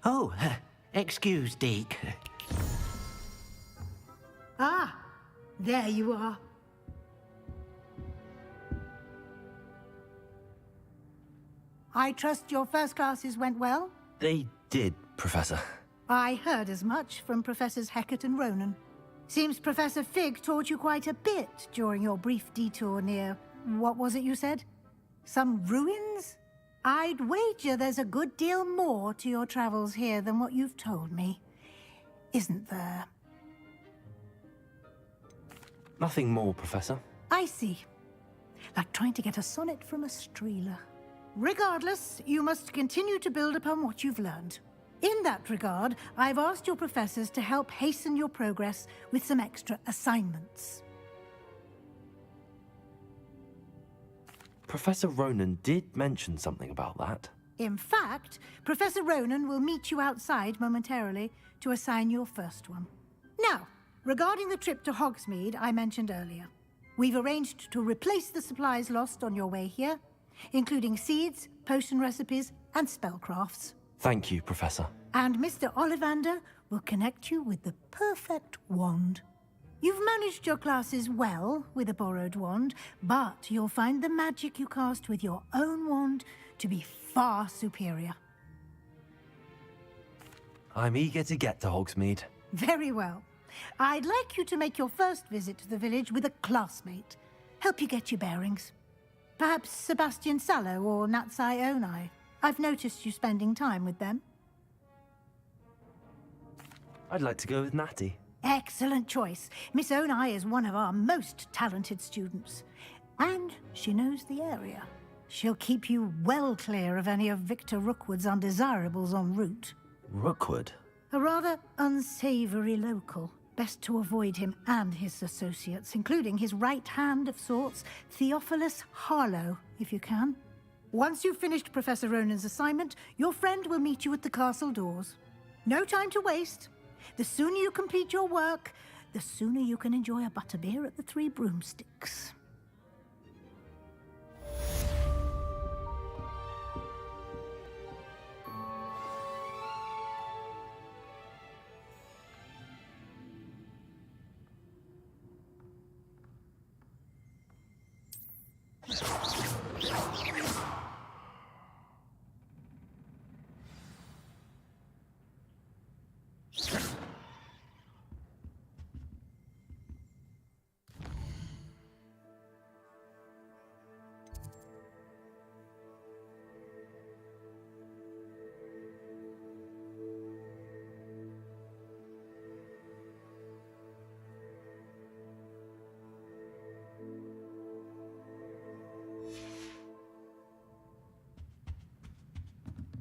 Oh, excuse, Deke. Ah, there you are. I trust your first classes went well? They did, Professor. I heard as much from Professors Hecat and Ronan. Seems Professor Fig taught you quite a bit during your brief detour near... what was it you said? Some ruins? I'd wager there's a good deal more to your travels here than what you've told me. Isn't there? Nothing more, Professor. I see. Like trying to get a sonnet from a streeler. Regardless, you must continue to build upon what you've learned. In that regard, I've asked your professors to help hasten your progress with some extra assignments. Professor Ronan did mention something about that. In fact, Professor Ronan will meet you outside momentarily to assign your first one. Now, regarding the trip to Hogsmeade I mentioned earlier, we've arranged to replace the supplies lost on your way here, including seeds, potion recipes, and spellcrafts. Thank you, Professor. And Mr. Ollivander will connect you with the perfect wand. You've managed your classes well with a borrowed wand, but you'll find the magic you cast with your own wand to be far superior. I'm eager to get to Hogsmeade. Very well. I'd like you to make your first visit to the village with a classmate. Help you get your bearings. Perhaps Sebastian Sallow or Natsai Onai. I've noticed you spending time with them. I'd like to go with Natty. Excellent choice. Miss Onai is one of our most talented students. And she knows the area. She'll keep you well clear of any of Victor Rookwood's undesirables en route. Rookwood? A rather unsavory local. Best to avoid him and his associates, including his right hand of sorts, Theophilus Harlow, if you can. Once you've finished Professor Ronan's assignment, your friend will meet you at the castle doors. No time to waste. The sooner you complete your work, the sooner you can enjoy a butterbeer at the Three Broomsticks.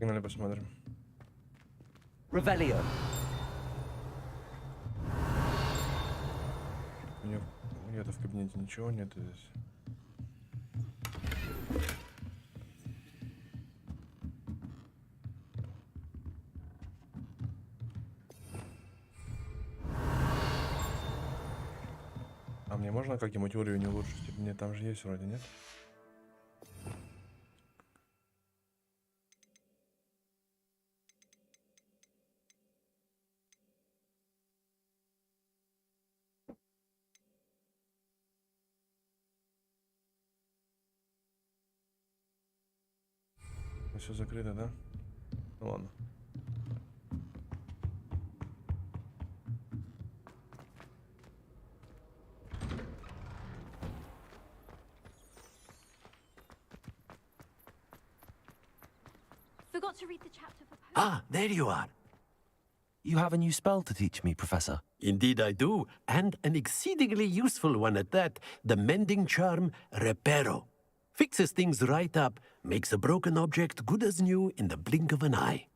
Погнали посмотрим. Revelio. Где-то в кабинете ничего нет здесь. А мне можно как-нибудь уровень улучшить? Мне там же есть вроде, нет? Все закрыто, да? Ну ладно. Forgot to read the chapter for poetry. Ah, there you are. You have a new spell to teach me, Professor. Indeed I do, and an exceedingly useful one at that, the mending charm Reparo. Fixes things right up, makes a broken object good as new in the blink of an eye.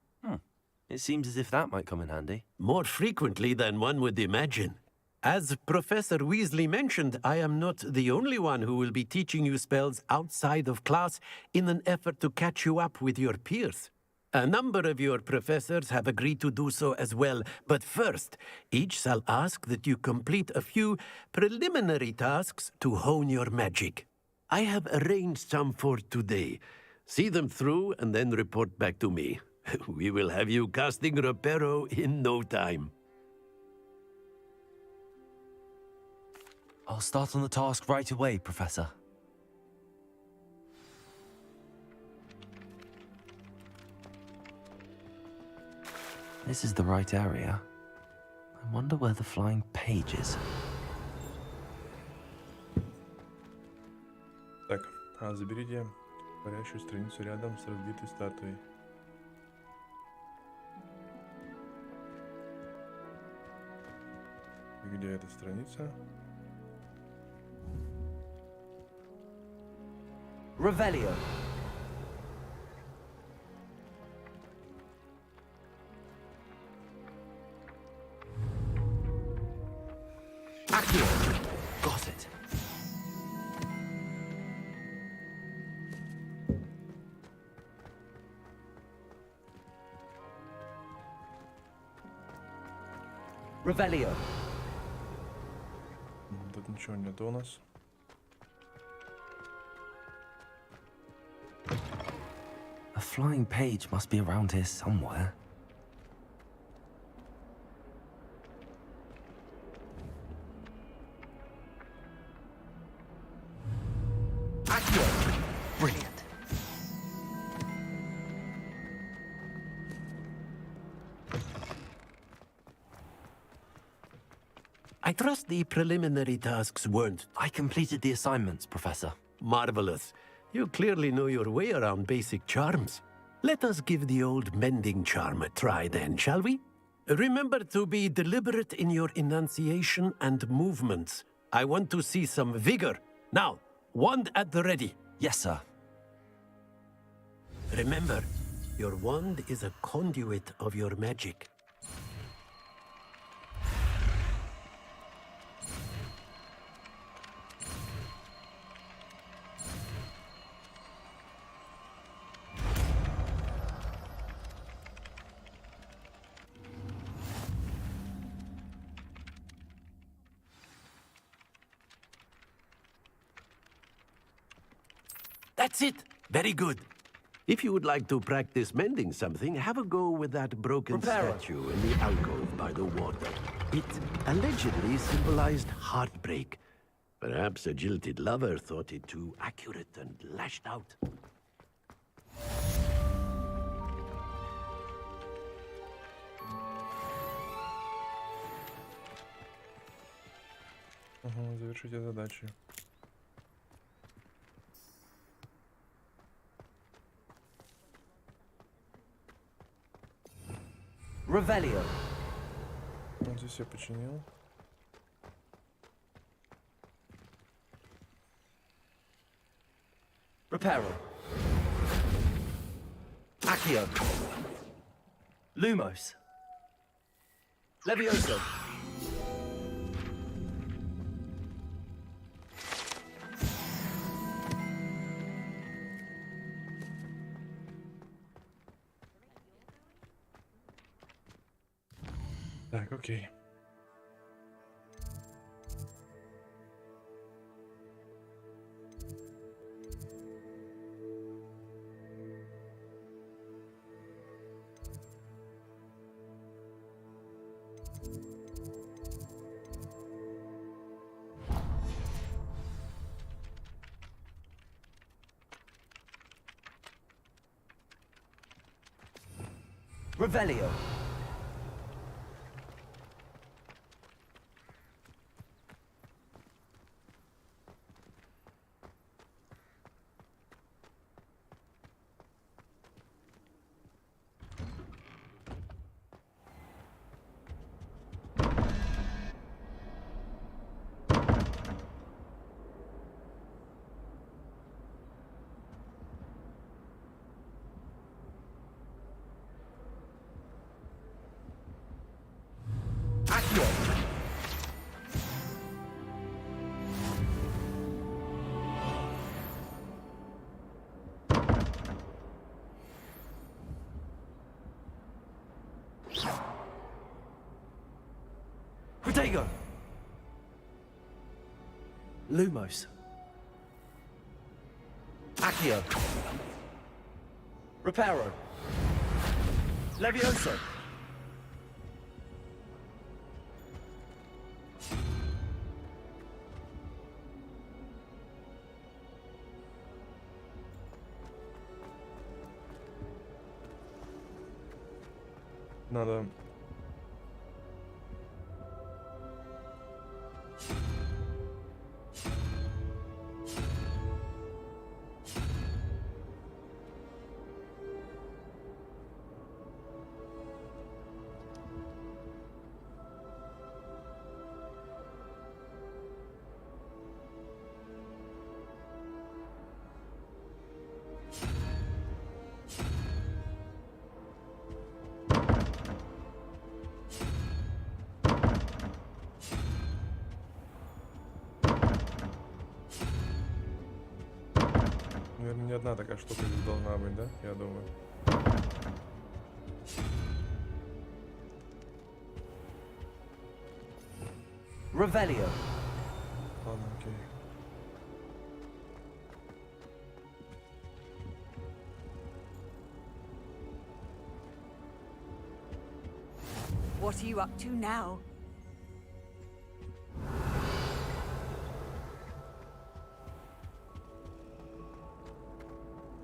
It seems as if that might come in handy. More frequently than one would imagine. As Professor Weasley mentioned, I am not the only one who will be teaching you spells outside of class in an effort to catch you up with your peers. A number of your professors have agreed to do so as well, but first, each shall ask that you complete a few preliminary tasks to hone your magic. I have arranged some for today. See them through and then report back to me. We will have you casting Reparo in no time. I'll start on the task right away, Professor. This is the right area. I wonder where the flying page is. Так, заберите парящую страницу рядом с разбитой статуей. Где эта страница? Revelio. Accio. Got it. Revelio. Тут ничего нету у нас. A flying page must be around here somewhere. Accio! Brilliant. I trust the preliminary tasks weren't I completed the assignments, Professor. marvelous. You clearly know your way around basic charms. Let us give the old mending charm a try then, shall we? Remember to be deliberate in your enunciation and movements. I want to see some vigor. Now, wand at the ready. Yes, sir. Remember, your wand is a conduit of your magic. That's it. Very good. If you would like to practice mending something, have a go with that broken Reparo. statue in the alcove by the water. It allegedly symbolized heartbreak. Perhaps a jilted lover thought it too accurate and lashed out. Завершите задачи. Revelio. Вот здесь я починил. Reparo. Accio. Lumos. Levioso. Так, окей. Revelio. Accio. Protego. Lumos. Accio. Reparo. Levioso! Надо... Наверное, не одна такая штука здесь должна быть, да? Я думаю. Revelio. Ладно, окей. What are you up to now?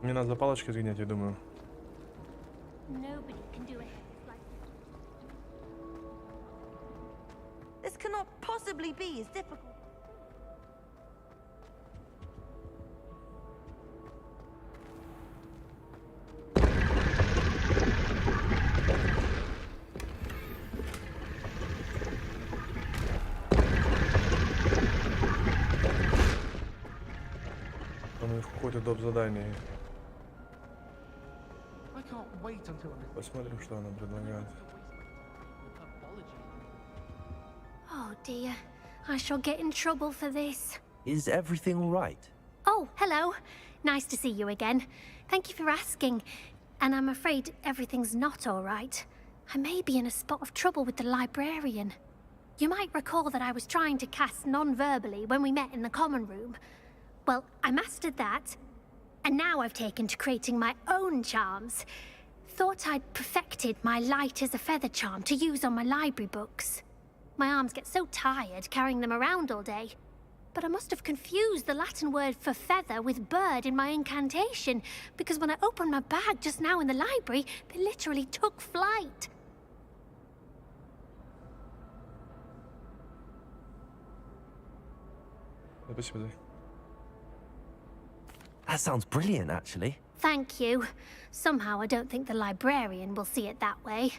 Мне надо за палочкой сгонять, я думаю. Nobody can do it like This cannot possibly be as difficult. Он у них какое-то доп. Задание. I can't wait until I'm Посмотрим, что она предлагает. Oh dear, I shall get in trouble for this. Is everything all right? Oh, hello. Nice to see you again. Thank you for asking. And I'm afraid everything's not all right. I may be in a spot of trouble with the librarian. You might recall that I was trying to cast non-verbally when we met in the common room. Well, I mastered that. And now I've taken to creating my own charms. Thought I'd perfected my light as a feather charm to use on my library books. My arms get so tired carrying them around all day. But I must have confused the Latin word for feather with bird in my incantation, because when I opened my bag just now in the library, they literally took flight. Спасибо, Зай. That sounds brilliant, actually. Thank you. Somehow I don't think the librarian will see it that way.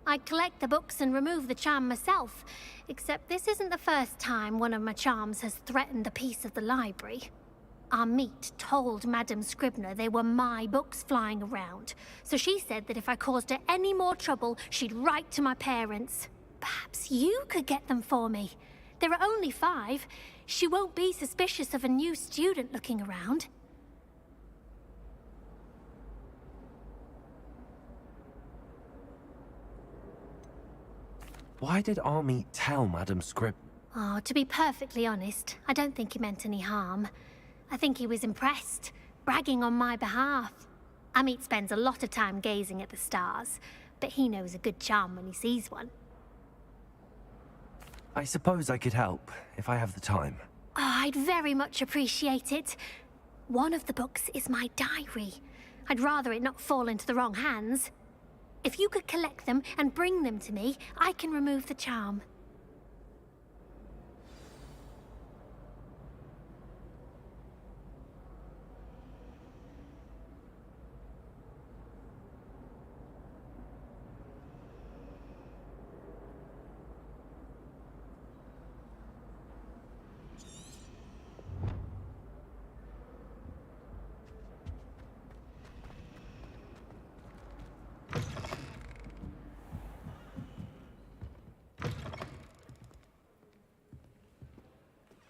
I collect the books and remove the charm myself, except this isn't the first time one of my charms has threatened the peace of the library. Our meet told Madame Scribner they were my books flying around, so she said that if I caused her any more trouble, she'd write to my parents. Perhaps you could get them for me. There are only 5. She won't be suspicious of a new student looking around. Why did Army tell Madame Scrib? Oh, to be perfectly honest, I don't think he meant any harm. I think he was impressed, bragging on my behalf. Amit spends a lot of time gazing at the stars, but he knows a good charm when he sees one. I suppose I could help, if I have the time. Oh, I'd very much appreciate it. One of the books is my diary. I'd rather it not fall into the wrong hands. If you could collect them and bring them to me, I can remove the charm.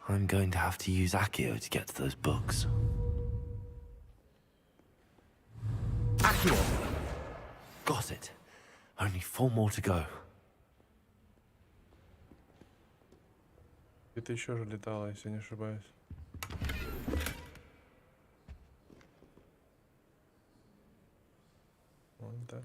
I'm going to have to use Accio to get to those books. Accio! Got it. Only 4 more to go. Это еще же летало, если не ошибаюсь. Вон так.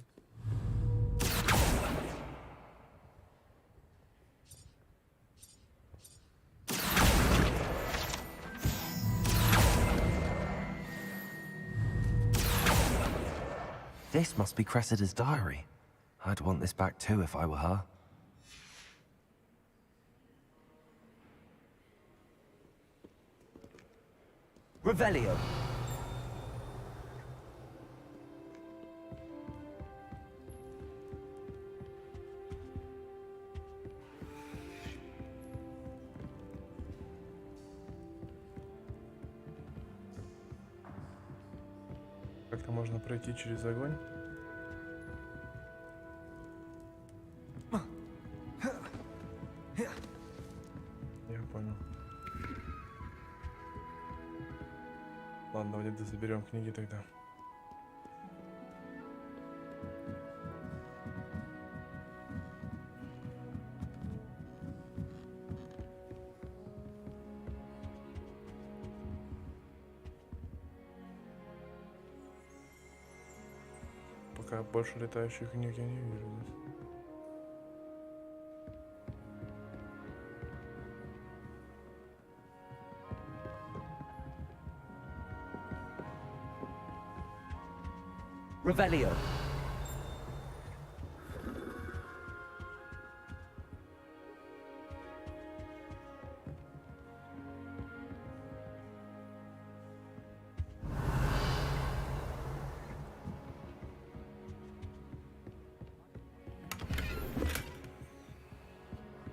This must be Cressida's diary. I'd want this back too if I were her. Revelio. Как-то можно пройти через огонь. Я понял. Ладно, давайте заберем книги тогда. Пока больше летающих книг я не вижу здесь. Revelio.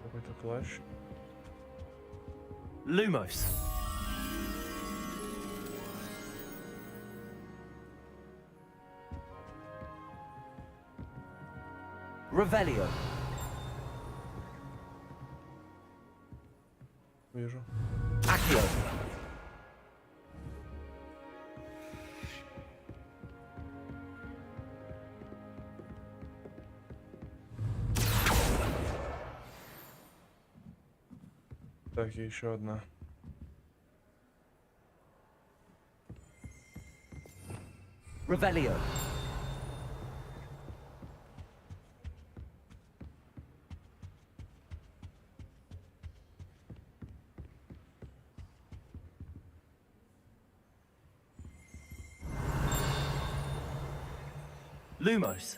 Какой-то плащ. Lumos. Revelio. Вижу. Accio. Так, и еще одна. Revelio. Lumos.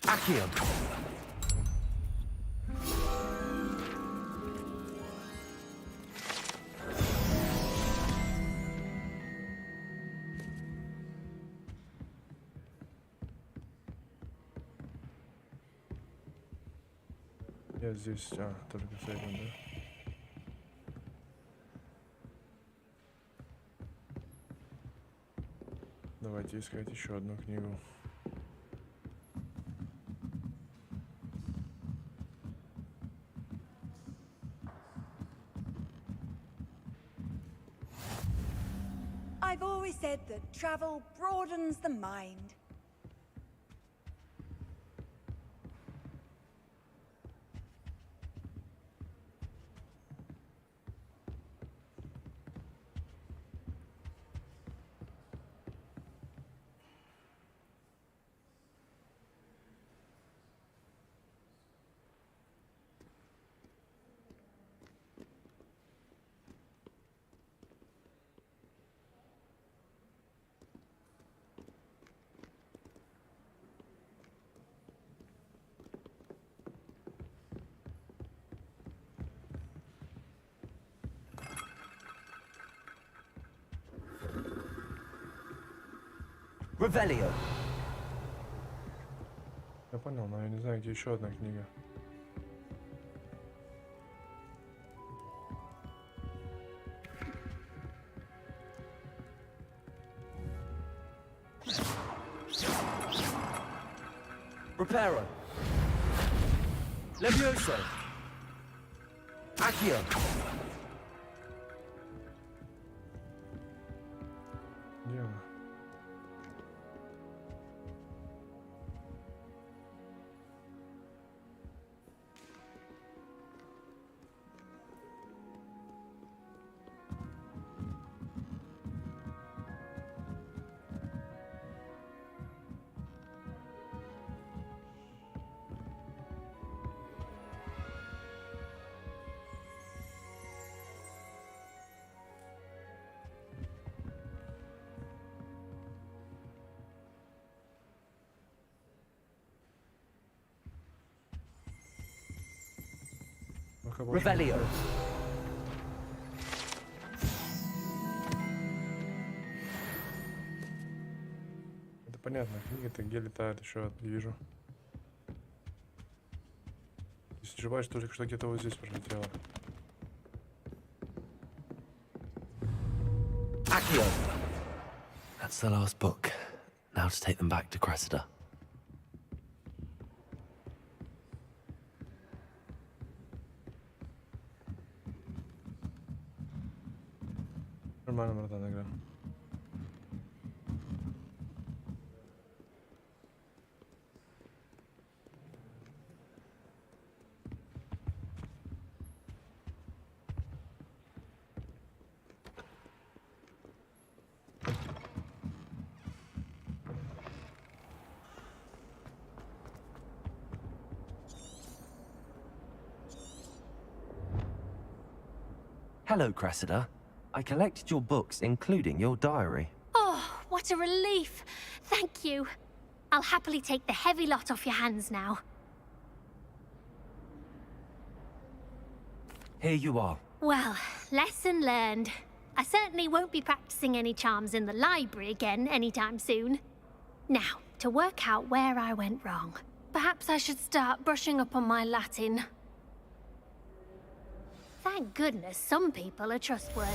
Accio. Я здесь, только с этим, да? Давайте искать еще одну книгу. I've always said that travel broadens the mind. Revelio. Я понял, но я не знаю, где еще одна книга. Reparo. Levioso. Accio. Где она? пока больше. Revelio. Это понятно, книги-то где летают еще, не вижу. Если не ошибаюсь, только что где-то вот здесь пролетело. Accio. That's the last book. Now to take them back to Cressida. Нормально, братан, игра. Hello, Cressida. I collected your books, including your diary. Oh, what a relief. Thank you. I'll happily take the heavy lot off your hands now. Here you are. Well, lesson learned. I certainly won't be practicing any charms in the library again anytime soon. Now, to work out where I went wrong. Perhaps I should start brushing up on my Latin. Thank goodness some people are trustworthy.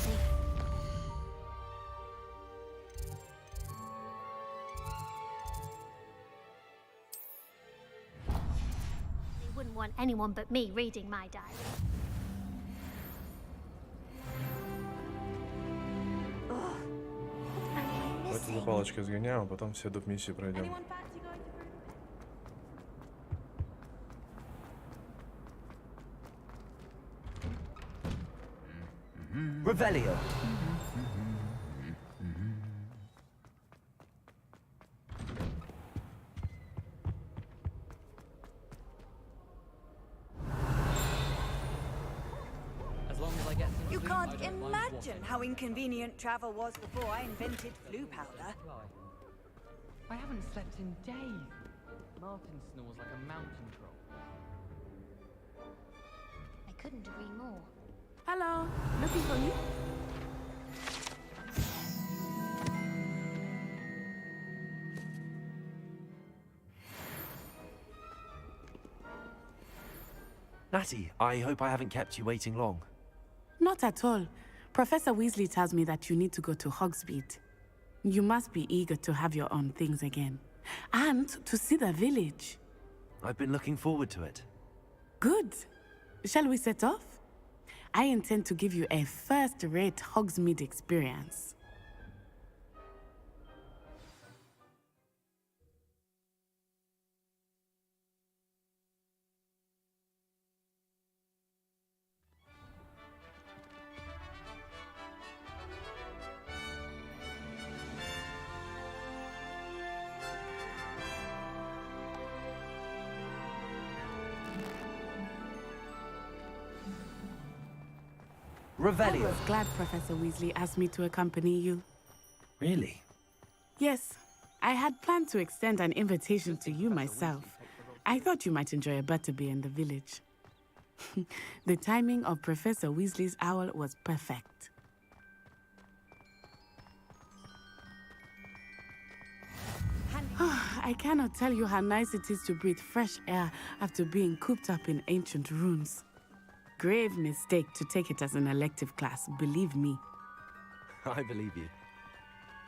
They wouldn't want anyone but me reading my diary. Давайте за палочкой сгоняем, а потом все доп. Миссии пройдем. Anyone fancy going to Revelio. You can't imagine how inconvenient travel was before I invented flu powder. I haven't slept in days. Martin snores like a mountain troll. I couldn't agree more. Hello, looking for you? Natty, I hope I haven't kept you waiting long. Not at all. Professor Weasley tells me that you need to go to Hogsmeade. You must be eager to have your own things again. And to see the village. I've been looking forward to it. Good. Shall we set off? I intend to give you a first-rate Hogsmeade experience. I Revelio. was glad Professor Weasley asked me to accompany you. Really? Yes, I had planned to extend an invitation to you myself. I thought you might enjoy a butterbeer in the village. The timing of Professor Weasley's owl was perfect. I cannot tell you how nice it is to breathe fresh air after being cooped up in ancient ruins. Grave mistake to take it as an elective class, believe me. I believe you.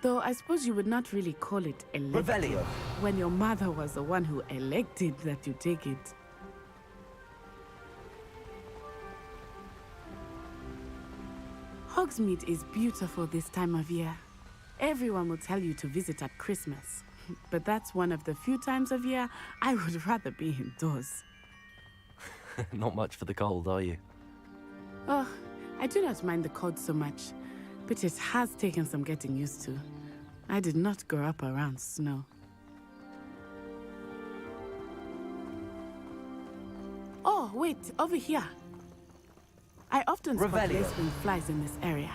Though I suppose you would not really call it elective Revelio. when your mother was the one who elected that you take it. Hogsmeade is beautiful this time of year. Everyone will tell you to visit at Christmas, but that's one of the few times of year I would rather be indoors. Not much for the cold, are you? Oh, I do not mind the cold so much, but it has taken some getting used to. I did not grow up around snow. Oh, wait, over here. I often spot Revelio. lacewing flies in this area.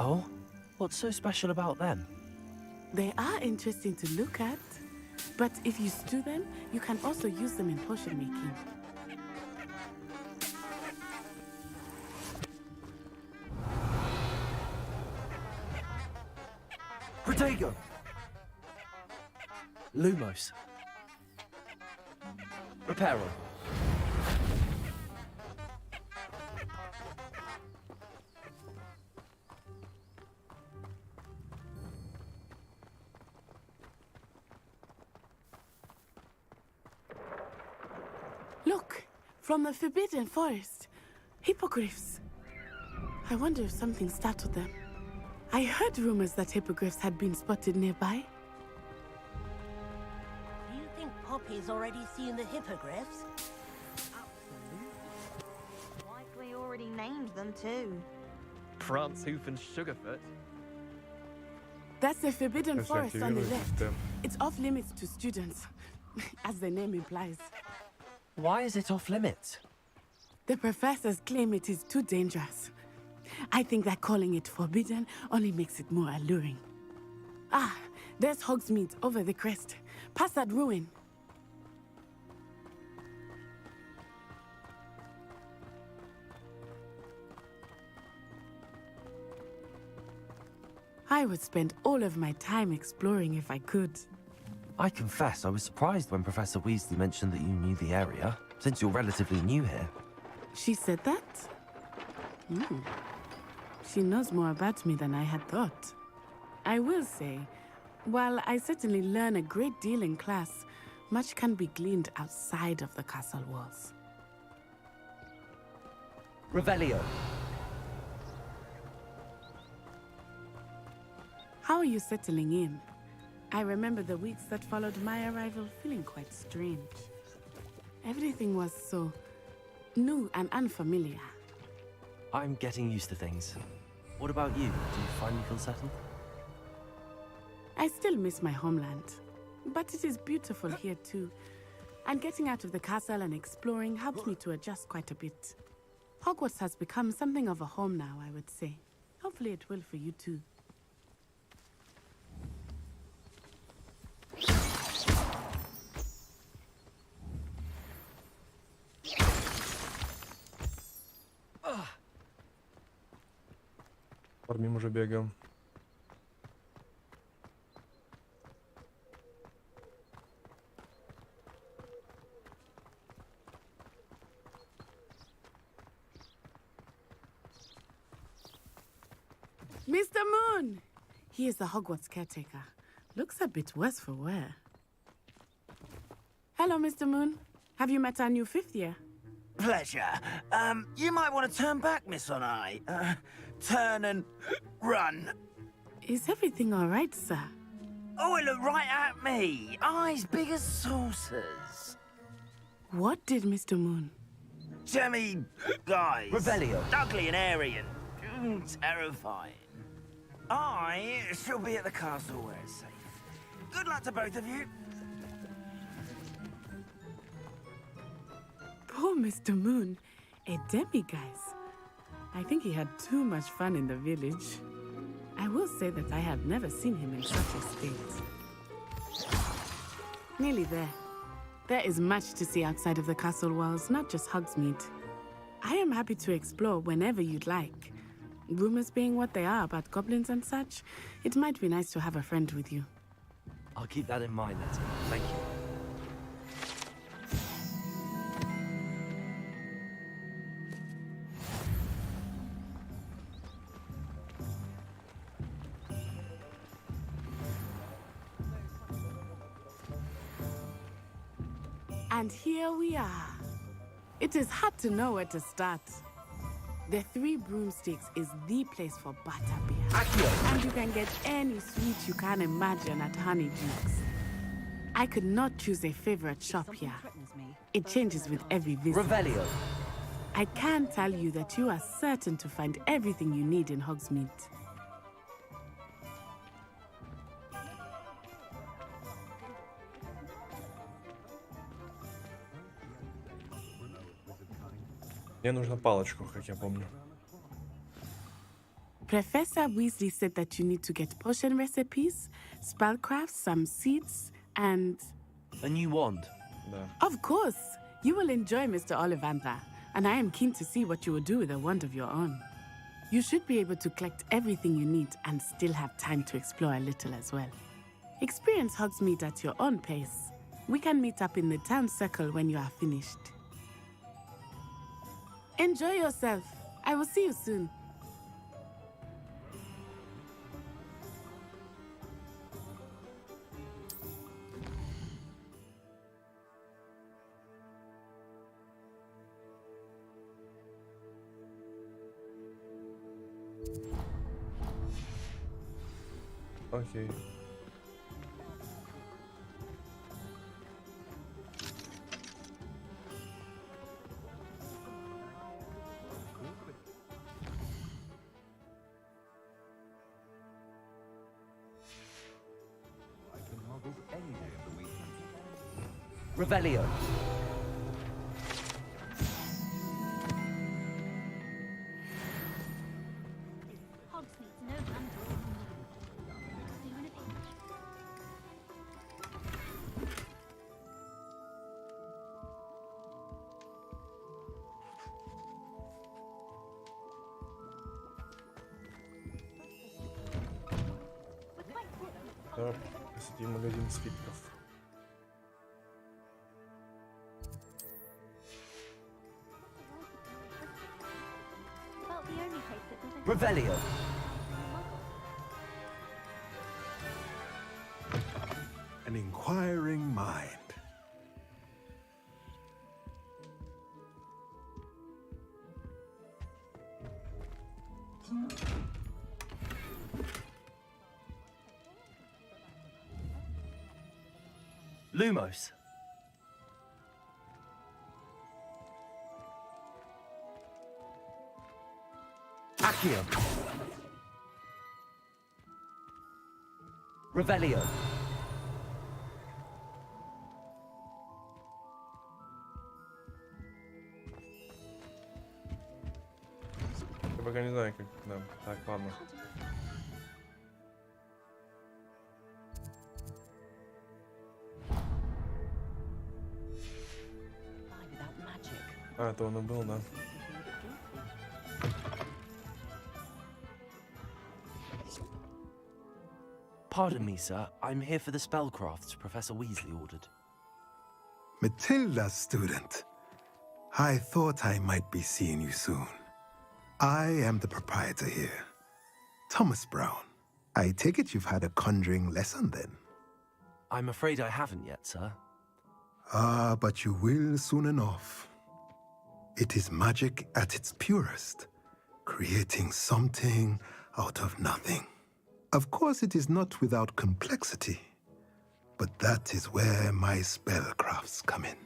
Oh? What's so special about them? They are interesting to look at, but if you stew them, you can also use them in potion making. Lumos. Repair on. Look, from the Forbidden Forest. Hippogriffs. I wonder if something startled them. I heard rumors that hippogriffs had been spotted nearby. Do you think Poppy's already seen the hippogriffs? Absolutely. Likely already named them too. Prance, Hoof, and Sugarfoot. That's the Forbidden Если Forest on the активировать left. систему. It's off limits to students, as the name implies. Why is it off limits? The professors claim it is too dangerous. I think that calling it forbidden only makes it more alluring. Ah, there's Hogsmeade over the crest. Past that ruin. I would spend all of my time exploring if I could. I confess I was surprised when Professor Weasley mentioned that you knew the area, since you're relatively new here. She said that? She knows more about me than I had thought. I will say, while I certainly learn a great deal in class, much can be gleaned outside of the castle walls. Revelio. How are you settling in? I remember the weeks that followed my arrival feeling quite strange. Everything was so new and unfamiliar. I'm getting used to things. What about you? Do you finally feel settled? I still miss my homeland, but it is beautiful here too. And getting out of the castle and exploring helps me to adjust quite a bit. Hogwarts has become something of a home now, I would say. Hopefully it will for you too. Мимо уже бегаем. Mr. Moon! He is the Hogwarts caretaker. Looks a bit worse for wear. Hello, Mr. Moon. Have you met our new fifth year? Pleasure. You might want to turn back, Miss Onai. Turn and run. Is everything all right, sir? Oh, it looked right at me. Eyes big as saucers. What did Mr. Moon? Jemmy guys. Revelio. Ugly and airy and terrifying. I shall be at the castle where it's safe. Good luck to both of you. Poor Mr. Moon. A demiguise. I think he had too much fun in the village. I will say that I have never seen him in such a state. Nearly there. There is much to see outside of the castle walls, not just Hogsmeade. I am happy to explore whenever you'd like. Rumors being what they are about goblins and such, it might be nice to have a friend with you. I'll keep that in mind, Nettie. Thank you. And here we are. It is hard to know where to start. The Three Broomsticks is the place for butterbeer. Accio. And you can get any sweet you can imagine at Honeydukes. I could not choose a favorite shop here. It changes with every visit. Revelio. I can tell you that you are certain to find everything you need in Hogsmeade. Мне нужна палочку, как я помню. Professor Weasley said that you need to get potion recipes, spellcrafts, some seeds, and... A new wand. Да. Of course! You will enjoy Mr. Ollivander, and I am keen to see what you will do with a wand of your own. You should be able to collect everything you need and still have time to explore a little as well. Experience Hogsmeade at your own pace. We can meet up in the town circle when you are finished. Enjoy yourself. I will see you soon. Окей. Revelio. Hogsmeade's no land. Do anything. Давай посетим магазин свитков. About the only place that doesn't. Revelio. An inquiring mind. Lumos. Accio. Revelio. Я пока не знаю, как... Да, так, ладно. А, это он и был, да. Pardon me, sir. I'm here for the spellcrafts Professor Weasley ordered. Matilda's student. I thought I might be seeing you soon. I am the proprietor here, Thomas Brown. I take it you've had a conjuring lesson then? I'm afraid I haven't yet, sir. Ah, but you will soon enough. It is magic at its purest, creating something out of nothing. Of course, it is not without complexity, but that is where my spellcrafts come in.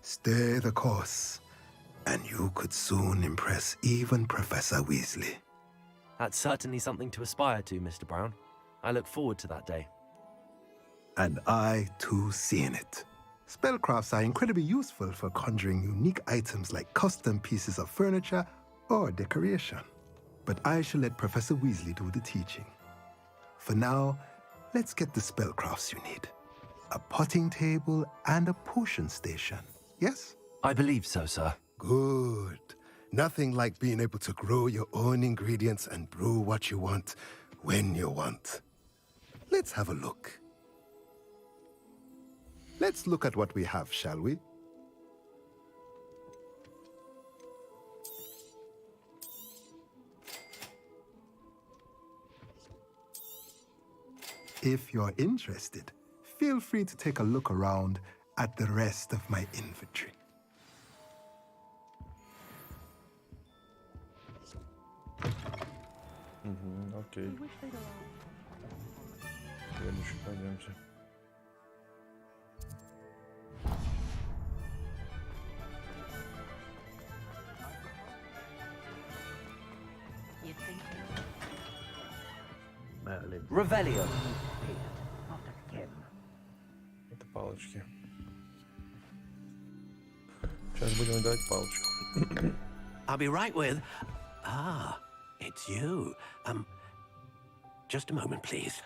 Stay the course, and you could soon impress even Professor Weasley. That's certainly something to aspire to, Mr. Brown. I look forward to that day. And I, too, seeing it. Spellcrafts are incredibly useful for conjuring unique items like custom pieces of furniture or decoration. But I shall let Professor Weasley do the teaching. For now, let's get the spellcrafts you need. A potting table and a potion station, yes? I believe so, sir. Good. Nothing like being able to grow your own ingredients and brew what you want when you want. Let's have a look. Let's look at what we have, shall we? If you're interested, feel free to take a look around at the rest of my inventory. Окей. Следующий пойдемте. Revelio. Это палочки. Сейчас будем дать палочку. I'll be right with... Ah, it's you. Just a moment, please.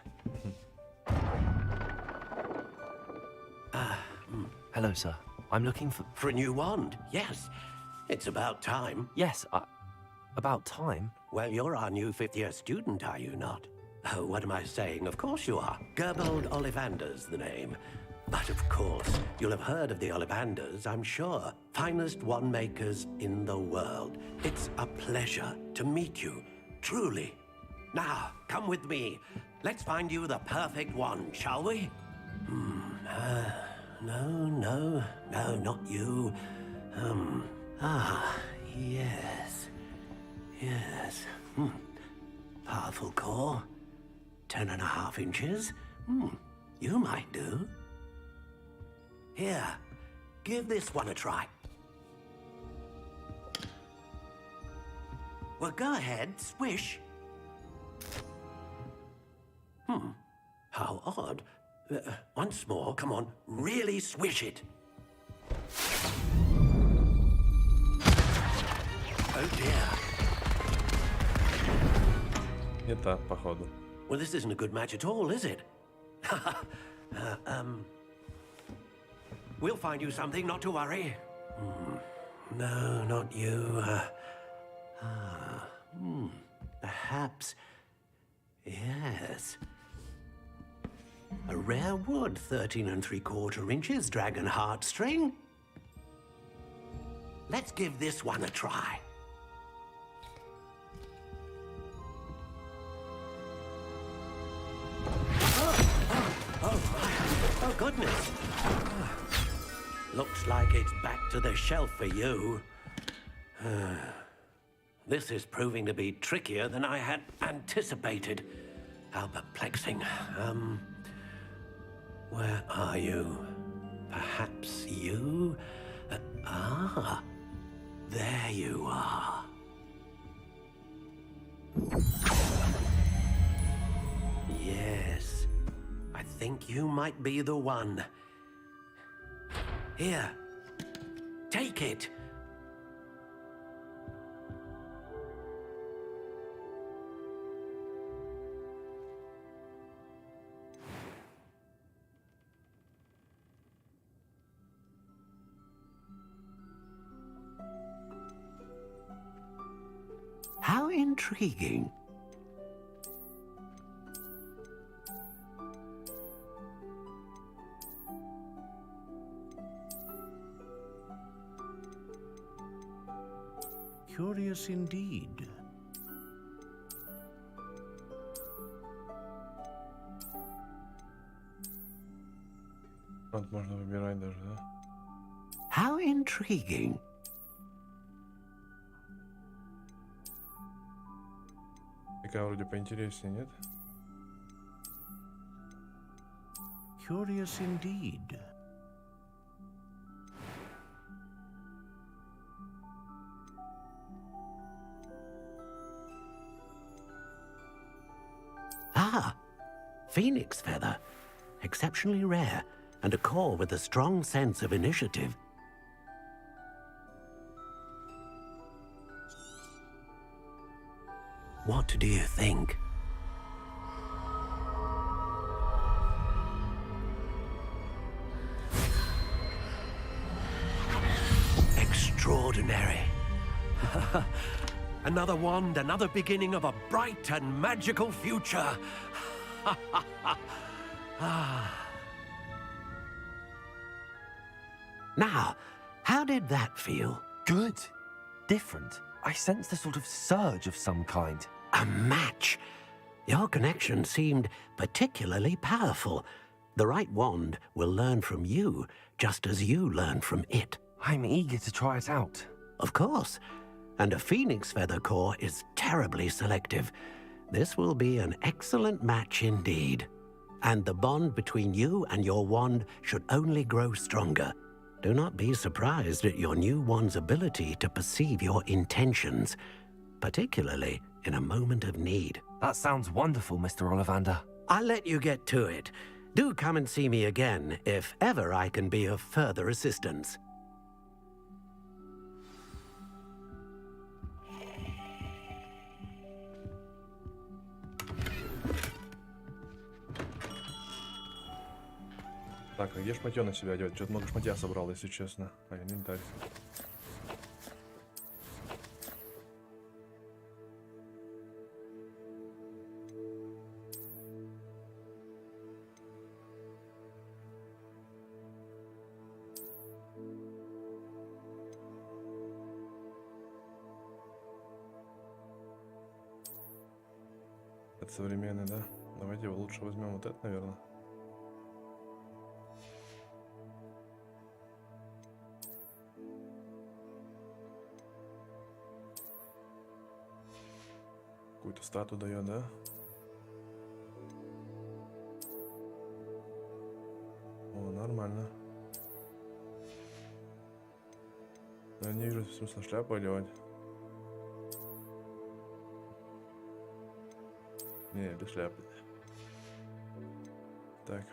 Hello, sir. I'm looking for... For a new wand, yes. It's about time. Yes, about time? Well, you're our new fifth-year student, are you not? Oh, what am I saying? Of course you are. Gerbold Ollivander's the name. But of course, you'll have heard of the Ollivanders, I'm sure. Finest wand makers in the world. It's a pleasure to meet you, truly. Now, come with me. Let's find you the perfect wand, shall we? No, not you. Yes. Powerful core. 10.5 inches. You might do. Here, give this one a try. Well, go ahead, swish. How odd. Once more, come on, really swish it. Oh dear. Не так, походу. Well, this isn't a good match at all, is it? We'll find you something, not to worry. No, not you. Perhaps. Yes. A rare wood, 13 3/4 inches, dragon heartstring. Let's give this one a try. Oh, goodness. Looks like it's back to the shelf for you. This is proving to be trickier than I had anticipated. How perplexing. Where are you? Perhaps you? There you are. Yes, I think you might be the one. Here, take it. How intriguing. Curious indeed. Вот можно выбирать даже, да? How intriguing. Такая вроде поинтереснее, нет? Curious indeed. Phoenix feather. Exceptionally rare, and a core with a strong sense of initiative. What do you think? Extraordinary. Another wand, another beginning of a bright and magical future. Now, how did that feel? Good. Different. I sensed a sort of surge of some kind. A match. Your connection seemed particularly powerful. The right wand will learn from you, just as you learn from it. I'm eager to try it out. Of course. And a phoenix feather core is terribly selective. This will be an excellent match indeed. And the bond between you and your wand should only grow stronger. Do not be surprised at your new wand's ability to perceive your intentions, particularly in a moment of need. That sounds wonderful, Mr. Ollivander. I'll let you get to it. Do come and see me again if ever I can be of further assistance. Так, а где шматье на себя одевать? Что-то много шматья собрал, если честно. Инвентарь. Это современный, да? Давайте лучше возьмем вот это, наверное. Какую-то стату дает, да? О, нормально. Но я не вижу смысла шляпу одевать. Не, без шляпы. Так.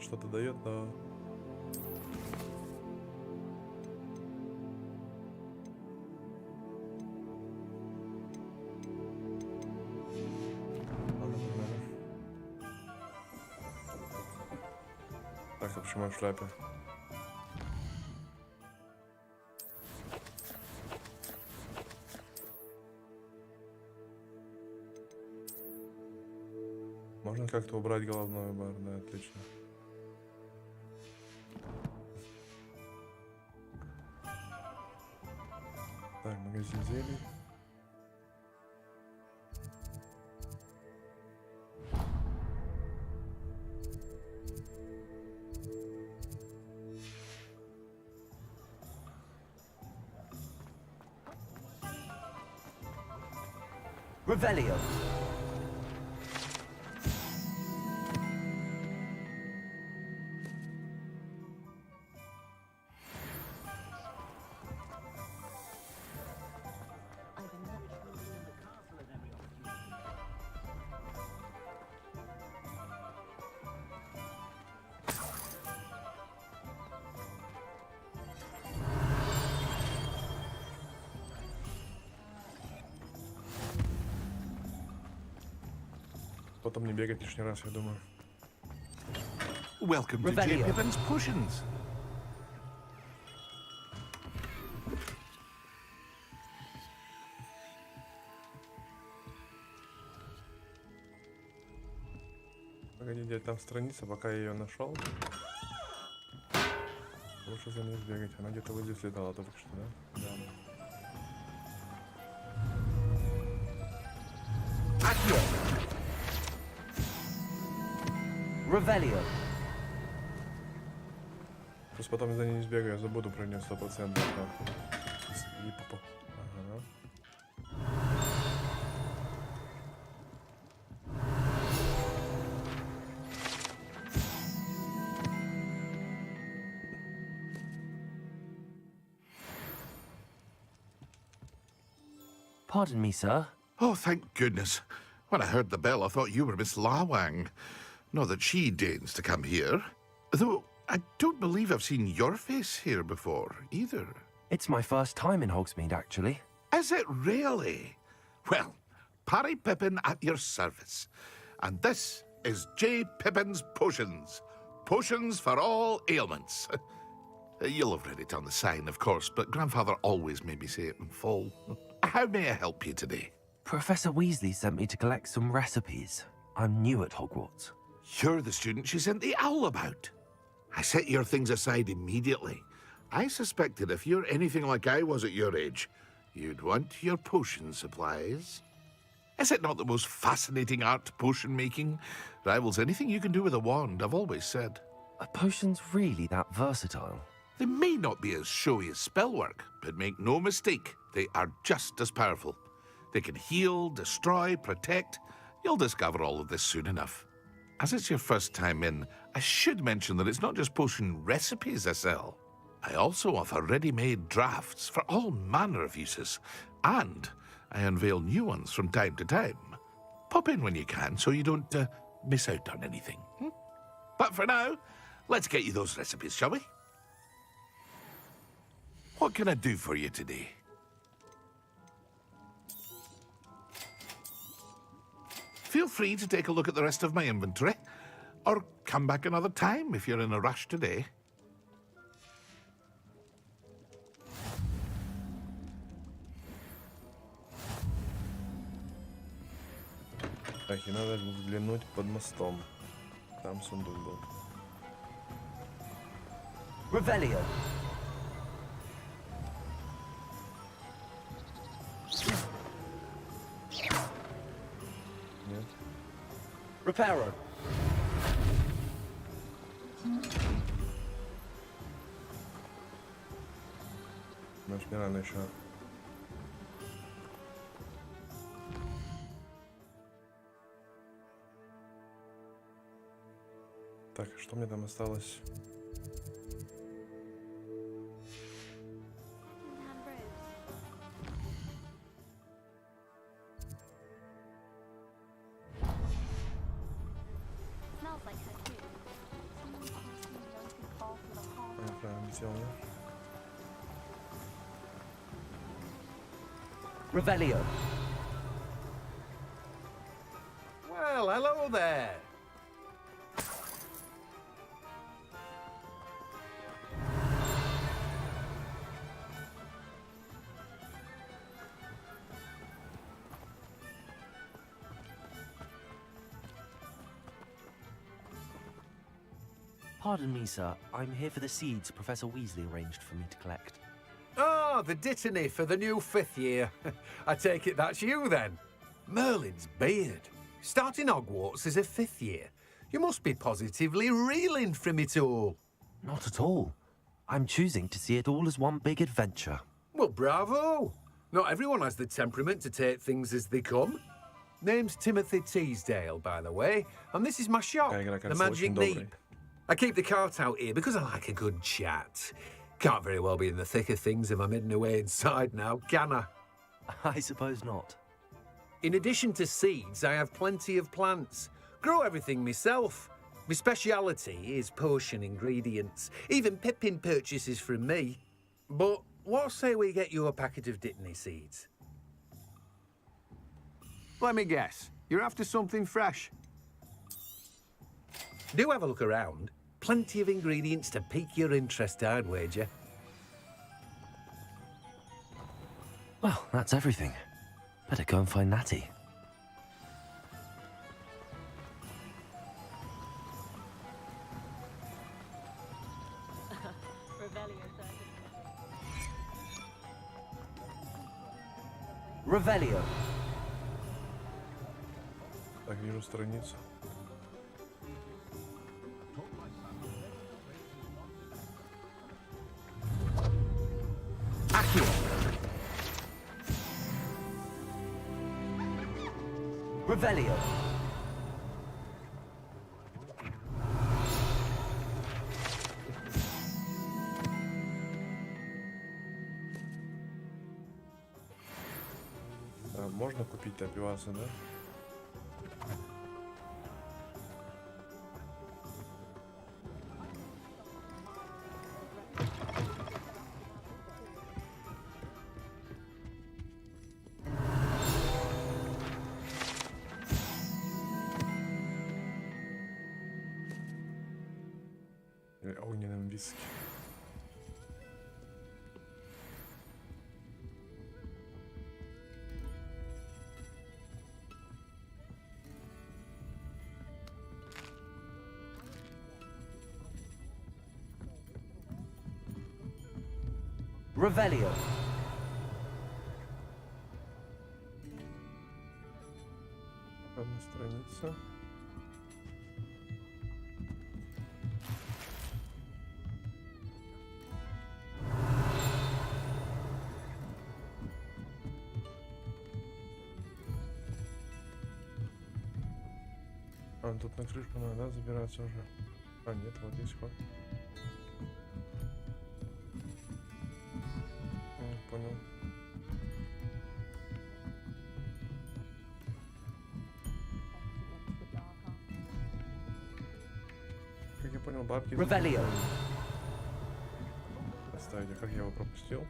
Что-то дает, но... Так, а почему я в шляпе? Можно как-то убрать головной убор, да, отлично. Так, магазин зелий. Revelio. Потом не бегать лишний раз, я думаю. Welcome to J. Pippin's Potions. Погоди, там страница, пока я ее нашел. Лучше за ней сбегать. Она где-то вот здесь летала только что, да? Да. Revelio. Просто потом за ней не сбегаю, я забуду про нее 100%. Да. Ага. Pardon me, sir. Oh, thank goodness. When I heard the bell, I thought you were Miss Lawang. Not that she deigns to come here. Though I don't believe I've seen your face here before, either. It's my first time in Hogsmeade, actually. Is it really? Well, Parry Pippin at your service. And this is J. Pippin's Potions. Potions for all ailments. You'll have read it on the sign, of course, but Grandfather always made me say it in full. How may I help you today? Professor Weasley sent me to collect some recipes. I'm new at Hogwarts. You're the student she sent the owl about. I set your things aside immediately. I suspected if you're anything like I was at your age, you'd want your potion supplies. Is it not the most fascinating art, potion making? Rivals anything you can do with a wand, I've always said. Are potions really that versatile? They may not be as showy as spellwork, but make no mistake, they are just as powerful. They can heal, destroy, protect. You'll discover all of this soon enough. As it's your first time in, I should mention that it's not just potion recipes I sell. I also offer ready-made drafts for all manner of uses, and I unveil new ones from time to time. Pop in when you can so you don't miss out on anything. But for now, let's get you those recipes, shall we? What can I do for you today? Feel free to take a look at the rest of my inventory, or come back another time if you're in a rush today. Так, и надо взглянуть под мостом. Там сундук был. Revelio. Нет. Reparo. Значит, мне надо еще. Так, что мне там осталось? Правильно сделал. Revelio. Well, hello there. Pardon me, sir. I'm here for the seeds Professor Weasley arranged for me to collect. Ah, the dittany for the new 5th year. I take it that's you, then. Merlin's beard. Starting Hogwarts as a 5th year. You must be positively reeling from it all. Not at all. I'm choosing to see it all as one big adventure. Well, bravo. Not everyone has the temperament to take things as they come. Name's Timothy Teasdale, by the way, and this is my shop, the Magic Neep. I keep the cart out here because I like a good chat. Can't very well be in the thick of things if I'm hidden away inside now, can I? I suppose not. In addition to seeds, I have plenty of plants. Grow everything myself. My speciality is potion ingredients. Even Pippin purchases from me. But what say we get you a packet of Dittany seeds? Let me guess. You're after something fresh. Do have a look around. Plenty of ingredients to pique your interest, I'd wager. Well, that's everything. Better go and find Natty. Revelio. Так, вижу страницу. Revelio. Можно купить топивасы, да? Огненном виске. Revelio. Одна страница. Тут на крышку надо, да, забираться уже? А, нет, вот есть ход. Понял. Как я понял, бабки... Revelio. Оставить, а как я его пропустил?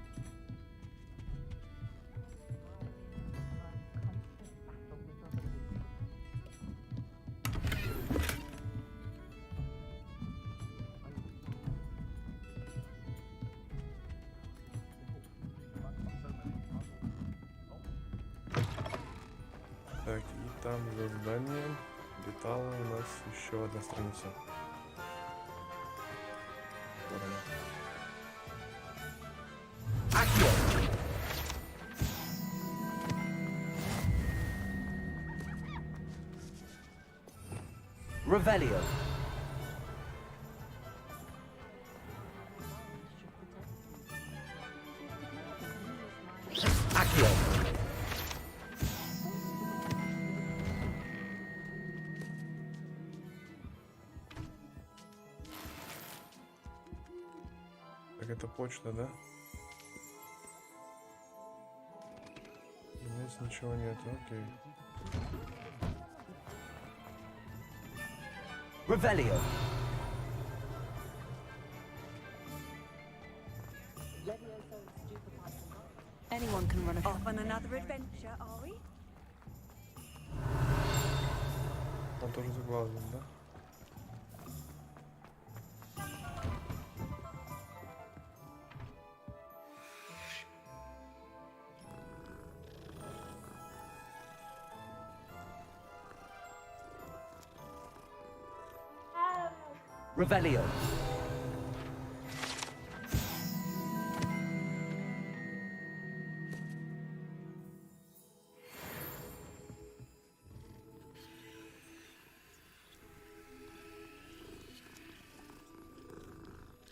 Так, и там за зданием летала у нас еще одна страница. Вот она. Revelio. Accio. Так это почта, да? Здесь ничего нет, окей. Revelio. Anyone can run off on another adventure, are we? Он тоже заглазан, да? Revelio.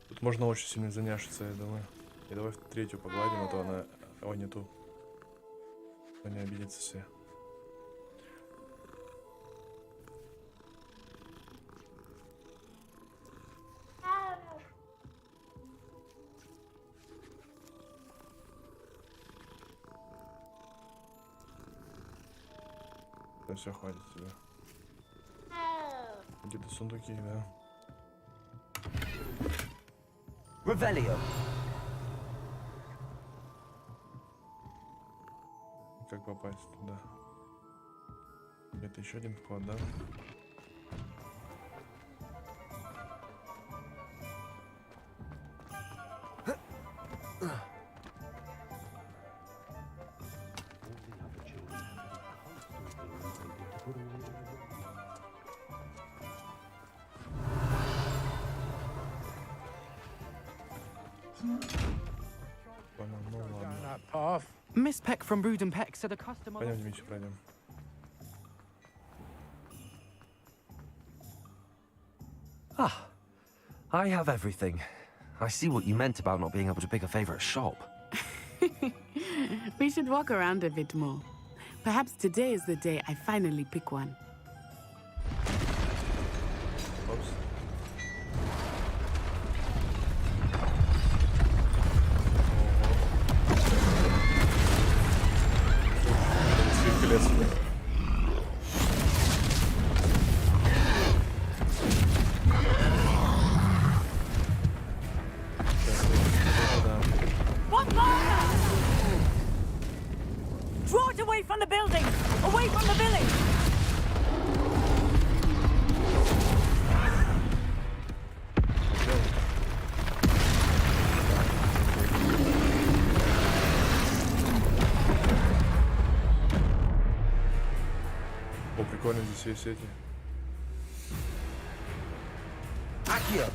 Тут можно очень сильно заняшиться, я думаю. И давай в третью погладим, а то она... Ой, не ту. Они обидятся все. Да все, хватит тебе. Где-то сундуки, да. Revelio. Как попасть туда? Это еще один вход, да? Miss Peck from Brood and Peck said a customer. Пойдем вместе пройдем. Ah, I have everything. I see what you meant about not being able to pick a favorite shop. We should walk around a bit more. Perhaps today is the day I finally pick one. Oops. One fire! Draw it away from the building! Away from the village! О, прикольно, здесь есть эти. Accio.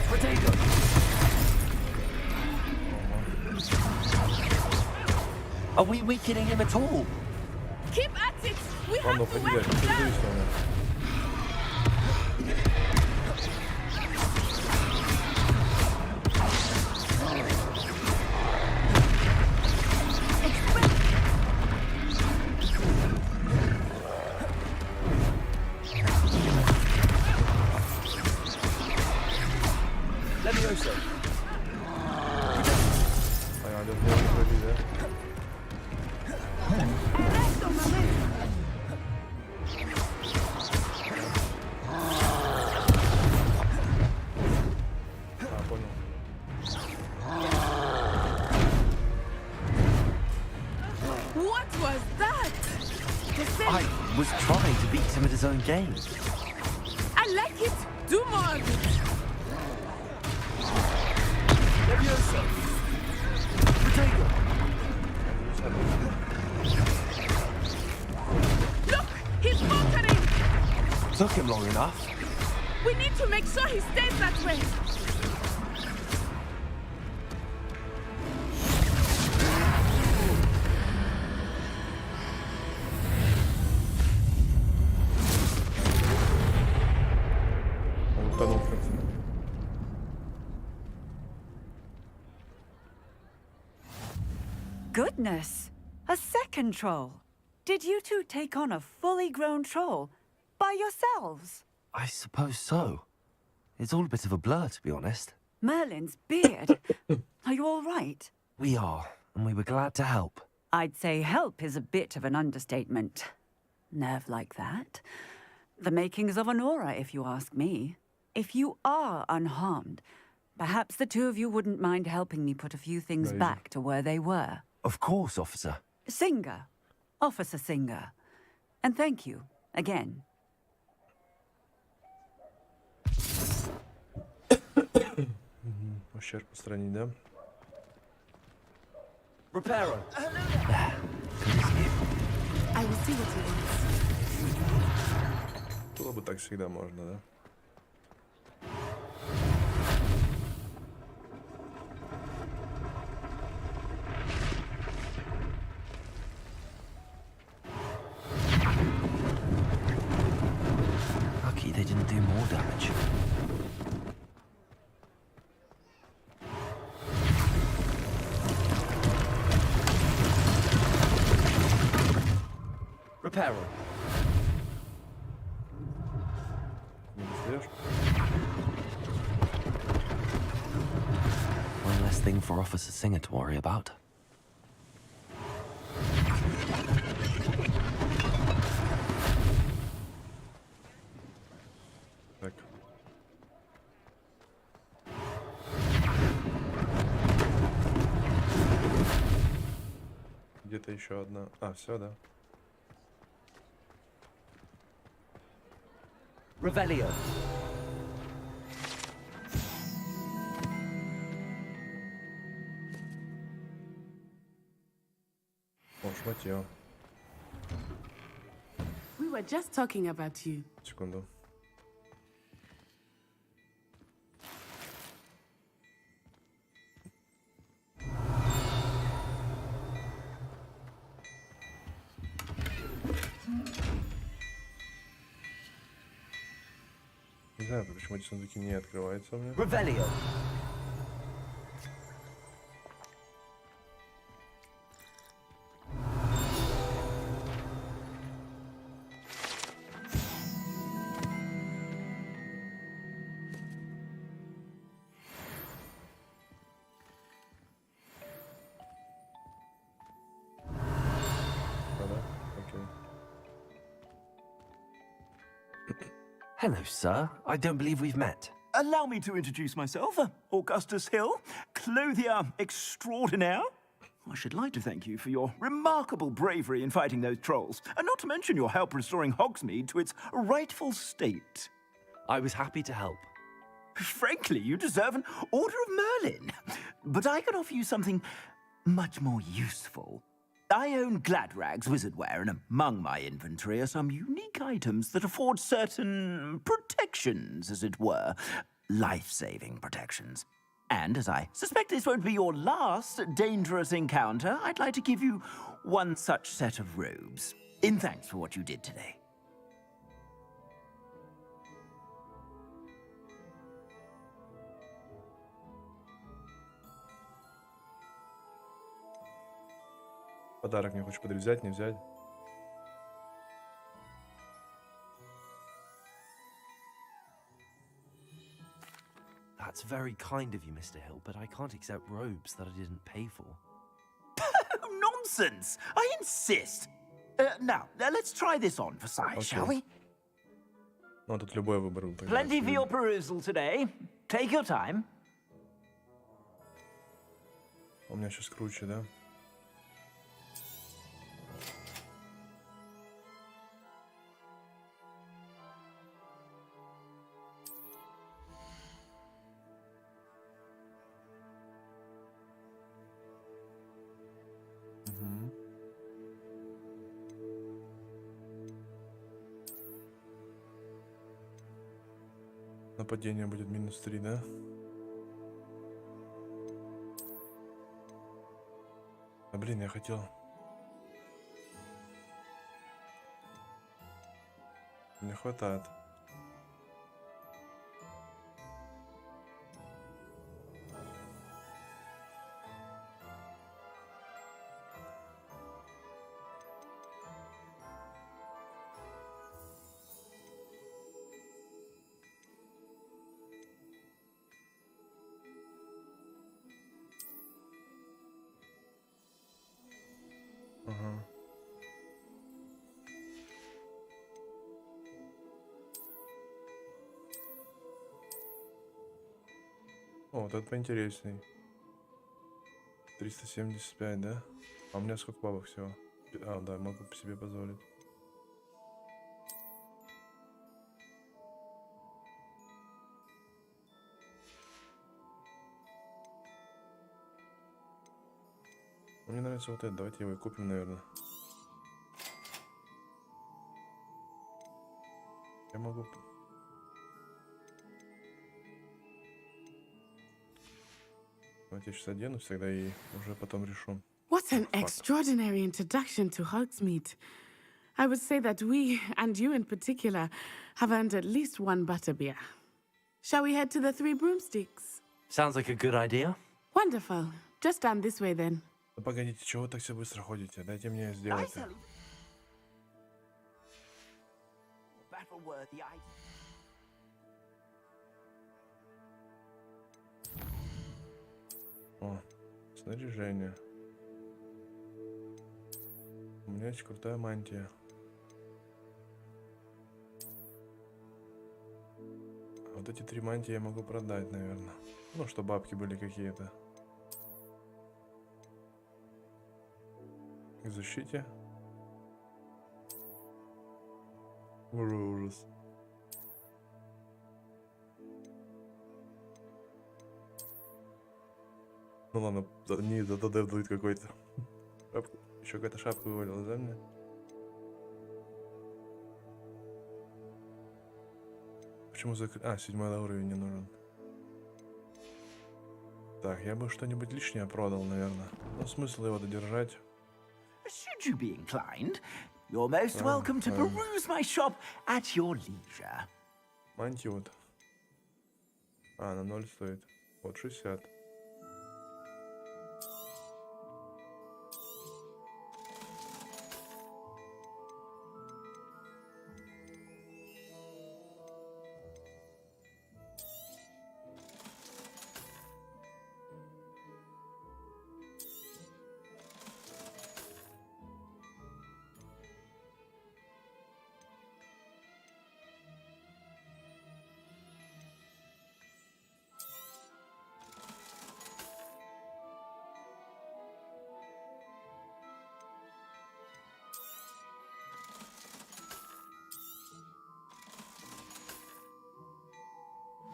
Potato. Are we weakening him at all? Keep at it! We Ладно, have to уходи, wear да, him что down! здесь у нас? Levioso. Понятно, я не уходи, да? А, понял. What was that? I was trying to beat him at his own game. I like it! Do more of it! Levioso. Potato. Look! He's faltering! Took him long enough. We need to make sure he stays that way! goodness! A second troll. Did you two take on a fully grown troll by yourselves? I suppose so. It's all a bit of a blur, to be honest. Merlin's beard. Are you all right? We are, and we were glad to help. I'd say help is a bit of an understatement. Nerve like that. The makings of an aura, if you ask me. If you are unharmed, perhaps the two of you wouldn't mind helping me put a few things back to where they were. Of course, officer. Singer. Officer Singer. And thank you, again. Ущерб устранить, да? Reparo. I will see what he wants. Было бы так всегда можно, да? Lucky they didn't do more damage. Reparo. One less thing for Officer Singer to worry about. Так. Где-то еще одна. А, все, да. Revelio. О, шматье. We were just talking about you. Секунду. Не знаю, почему эти сундуки не открываются у меня. Revelio. Hello, sir. I don't believe we've met. Allow me to introduce myself, Augustus Hill, clothier extraordinaire. I should like to thank you for your remarkable bravery in fighting those trolls, and not to mention your help restoring Hogsmeade to its rightful state. I was happy to help. Frankly, you deserve an Order of Merlin. But I can offer you something much more useful. I own Gladrag's wizardware, and among my inventory are some unique items that afford certain protections, as it were. Life-saving protections. And as I suspect this won't be your last dangerous encounter, I'd like to give you one such set of robes, in thanks for what you did today. Подарок не хочешь взять, не взять? That's very kind of you, Mr. Hill, but I can't accept robes that I didn't pay for. Nonsense! I insist! Now, let's try this on for size, shall we? Ну, тут любой выбор. Plenty for your perusal today. Take your time. У меня сейчас круче, да? Нападение будет -3, да? А блин, я хотел... Не хватает. Ага. О, вот этот поинтересней. 375, да? А у меня сколько бабок всего? А, да, могу по себе позволить. Мне нравится вот это. Давайте его и купим, наверное. Я могу... Давайте я сейчас оденусь тогда и уже потом решу. What an extraordinary introduction to Hogsmeade. I would say that we, and you in particular, have earned at least one butterbeer. Shall we head to the Three Broomsticks? Sounds like a good idea. Wonderful. Just down this way then. Да погодите, чего вы так все быстро ходите? Дайте мне сделать. Battle-worthy item. О, снаряжение. У меня есть крутая мантия. А вот эти 3 мантии я могу продать, наверное. Ну, что бабки были какие-то. К защите. Ужас. Ну ладно, не зато дев будет какой-то. Еще какая-то шапка вывалилась, да, мне? Почему закрыть? А, 7-й уровень не нужен. Так, я бы что-нибудь лишнее продал, наверное. Ну, смысл его додержать. Should you be inclined, you're most welcome to peruse my shop at your leisure. Мантию вот. А, на 0 стоит. Вот 60.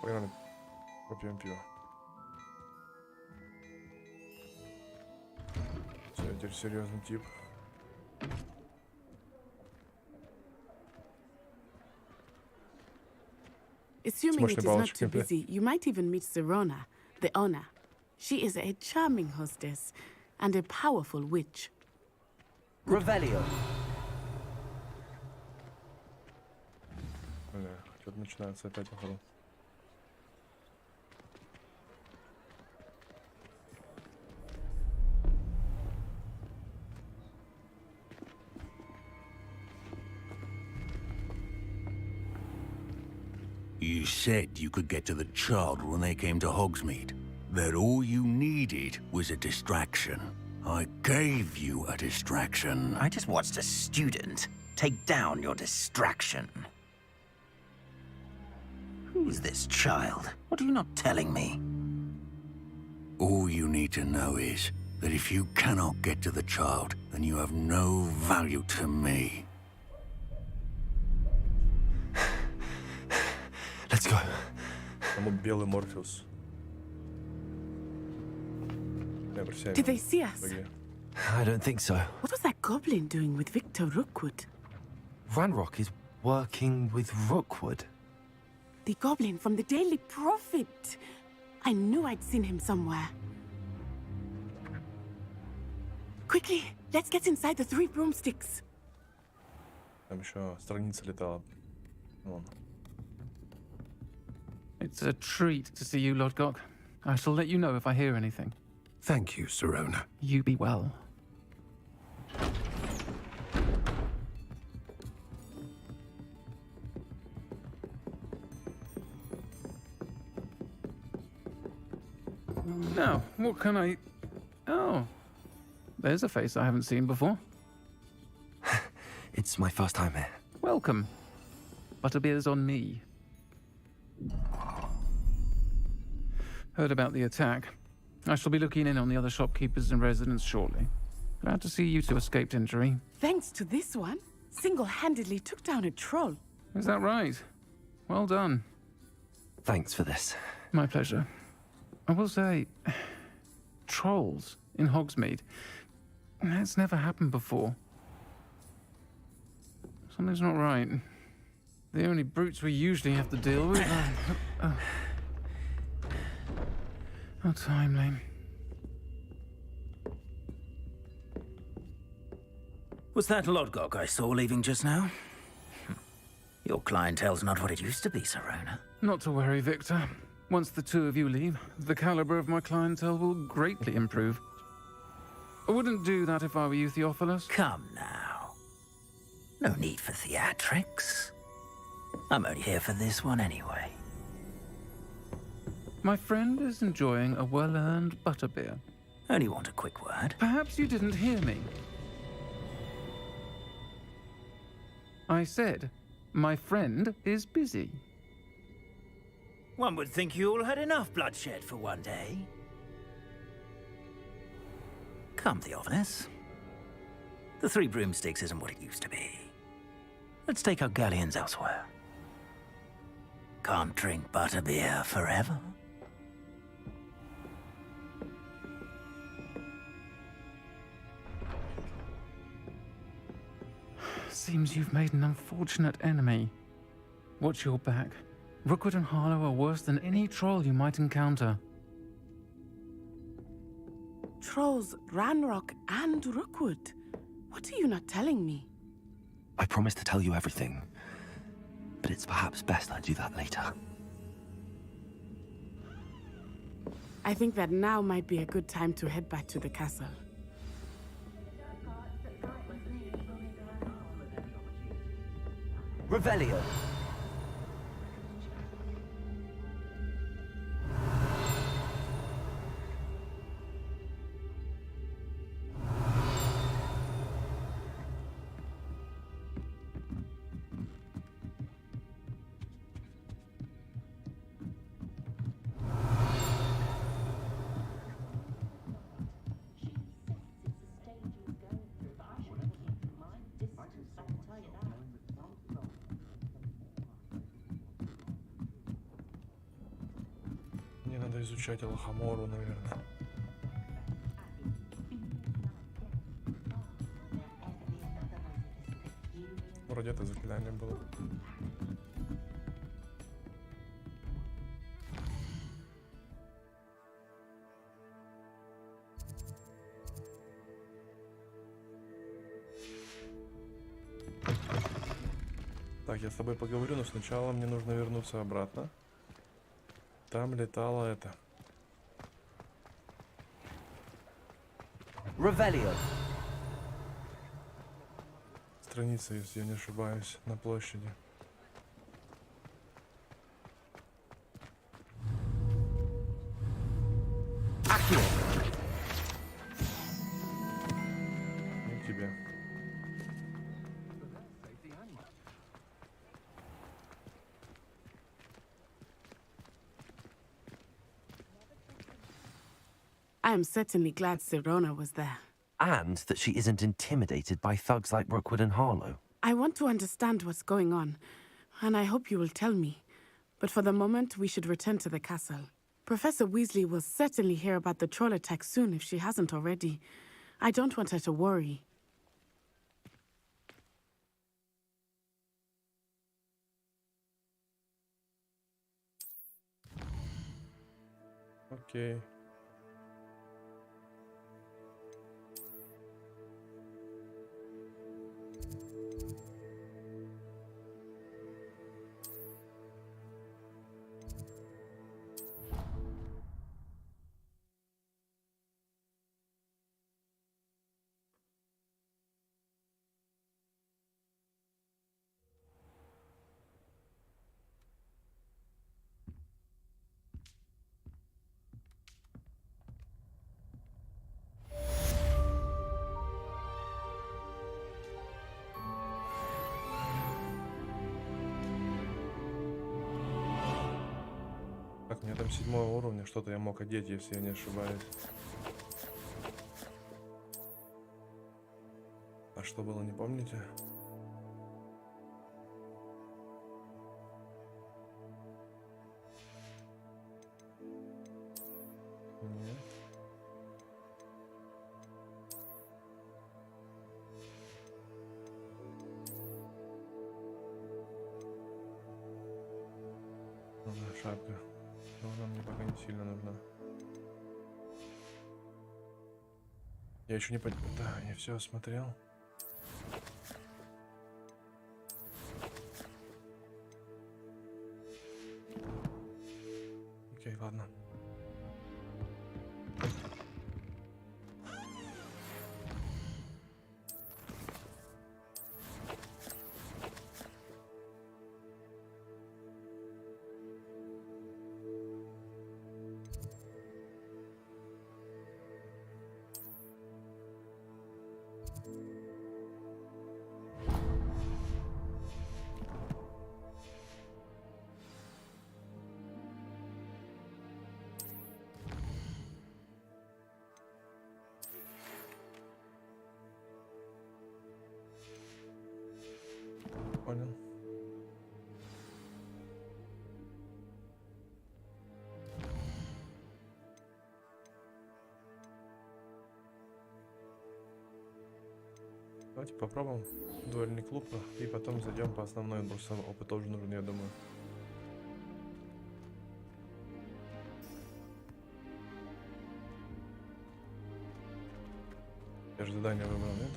Погнали. Попьем пиво. Все, я теперь серьезный тип. Assuming it is not too busy, you might even meet Serona, the owner. She is a charming hostess and a powerful witch. Revelio. Что-то начинается опять походу. You said you could get to the child when they came to Hogsmeade. That all you needed was a distraction. I gave you a distraction. I just watched a student take down your distraction. Who's this child? What are you not telling me? All you need to know is that if you cannot get to the child, then you have no value to me. Let's go. I'm a белый Морфеус. Did they see us? I don't think so. What was that goblin doing with Victor Rookwood? Ranrock is working with Rookwood. The goblin from the Daily Prophet. I knew I'd seen him somewhere. Quickly, let's get inside the Three Broomsticks. Там еще страница летала. Вон. It's a treat to see you, Lodgok. I shall let you know if I hear anything. Thank you, Serona. You be well. Now, what can I... Oh, there's a face I haven't seen before. It's my first time here. Welcome. Butterbeer's on me. Heard about the attack. I shall be looking in on the other shopkeepers and residents shortly. Glad to see you two escaped injury. Thanks to this one, single-handedly took down a troll. Is that right? Well done. Thanks for this. My pleasure. I will say, trolls in Hogsmeade. That's never happened before. Something's not right. The only brutes we usually have to deal with are... How timely. Was that Lodgok I saw leaving just now? Your clientele's not what it used to be, Serona. Not to worry, Victor. Once the two of you leave, the caliber of my clientele will greatly improve. I wouldn't do that if I were you, Theophilus. Come now. No need for theatrics. I'm only here for this one anyway. My friend is enjoying a well-earned butterbeer. Only want a quick word. Perhaps you didn't hear me. I said, my friend is busy. One would think you all had enough bloodshed for one day. Come, Theophilus. The Three Broomsticks isn't what it used to be. Let's take our galleons elsewhere. Can't drink butterbeer forever. Seems you've made an unfortunate enemy. Watch your back. Rookwood and Harlow are worse than any troll you might encounter. Trolls, Ranrock, and Rookwood. What are you not telling me? I promised to tell you everything, but it's perhaps best I do that later. I think that now might be a good time to head back to the castle. Revelio. Мне надо изучать Алхамору, наверное. Вроде это заклинание было. Так, я с тобой поговорю, но сначала мне нужно вернуться обратно. Там летало это. Revelio. Страница, если я не ошибаюсь, на площади. Не к тебе. I am certainly glad Serona was there. And that she isn't intimidated by thugs like Rookwood and Harlow. I want to understand what's going on, and I hope you will tell me. But for the moment, we should return to the castle. Professor Weasley will certainly hear about the troll attack soon if she hasn't already. I don't want her to worry. Окей. меня там 7-го уровня, что-то я мог одеть, если я не ошибаюсь. А что было, не помните? Нет. Ну да, шапка. Но она мне пока не сильно нужна. Я еще не понял. Да, я все осмотрел. Окей, ладно. Понял. Давайте попробуем дуэльный клуб и потом зайдем по основной бусам. Опыт тоже нужен, я думаю. Я же задание выбрал, нет?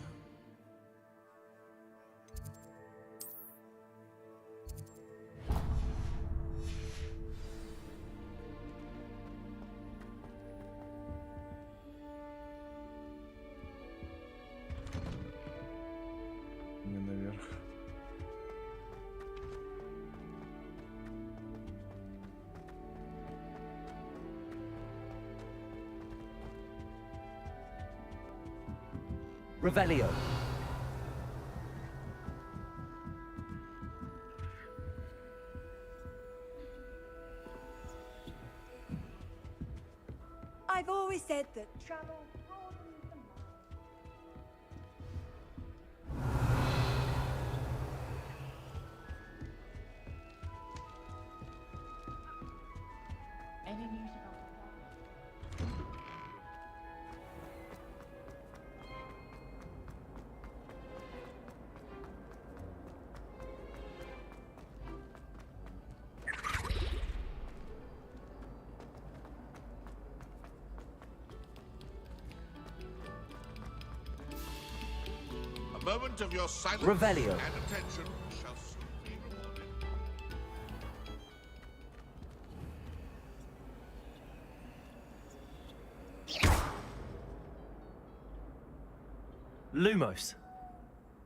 Не наверх. Revelio. I've always said that travel broadens the mind. Any news about A moment of your silence Revelio. and attention shall soon be rewarded. Lumos.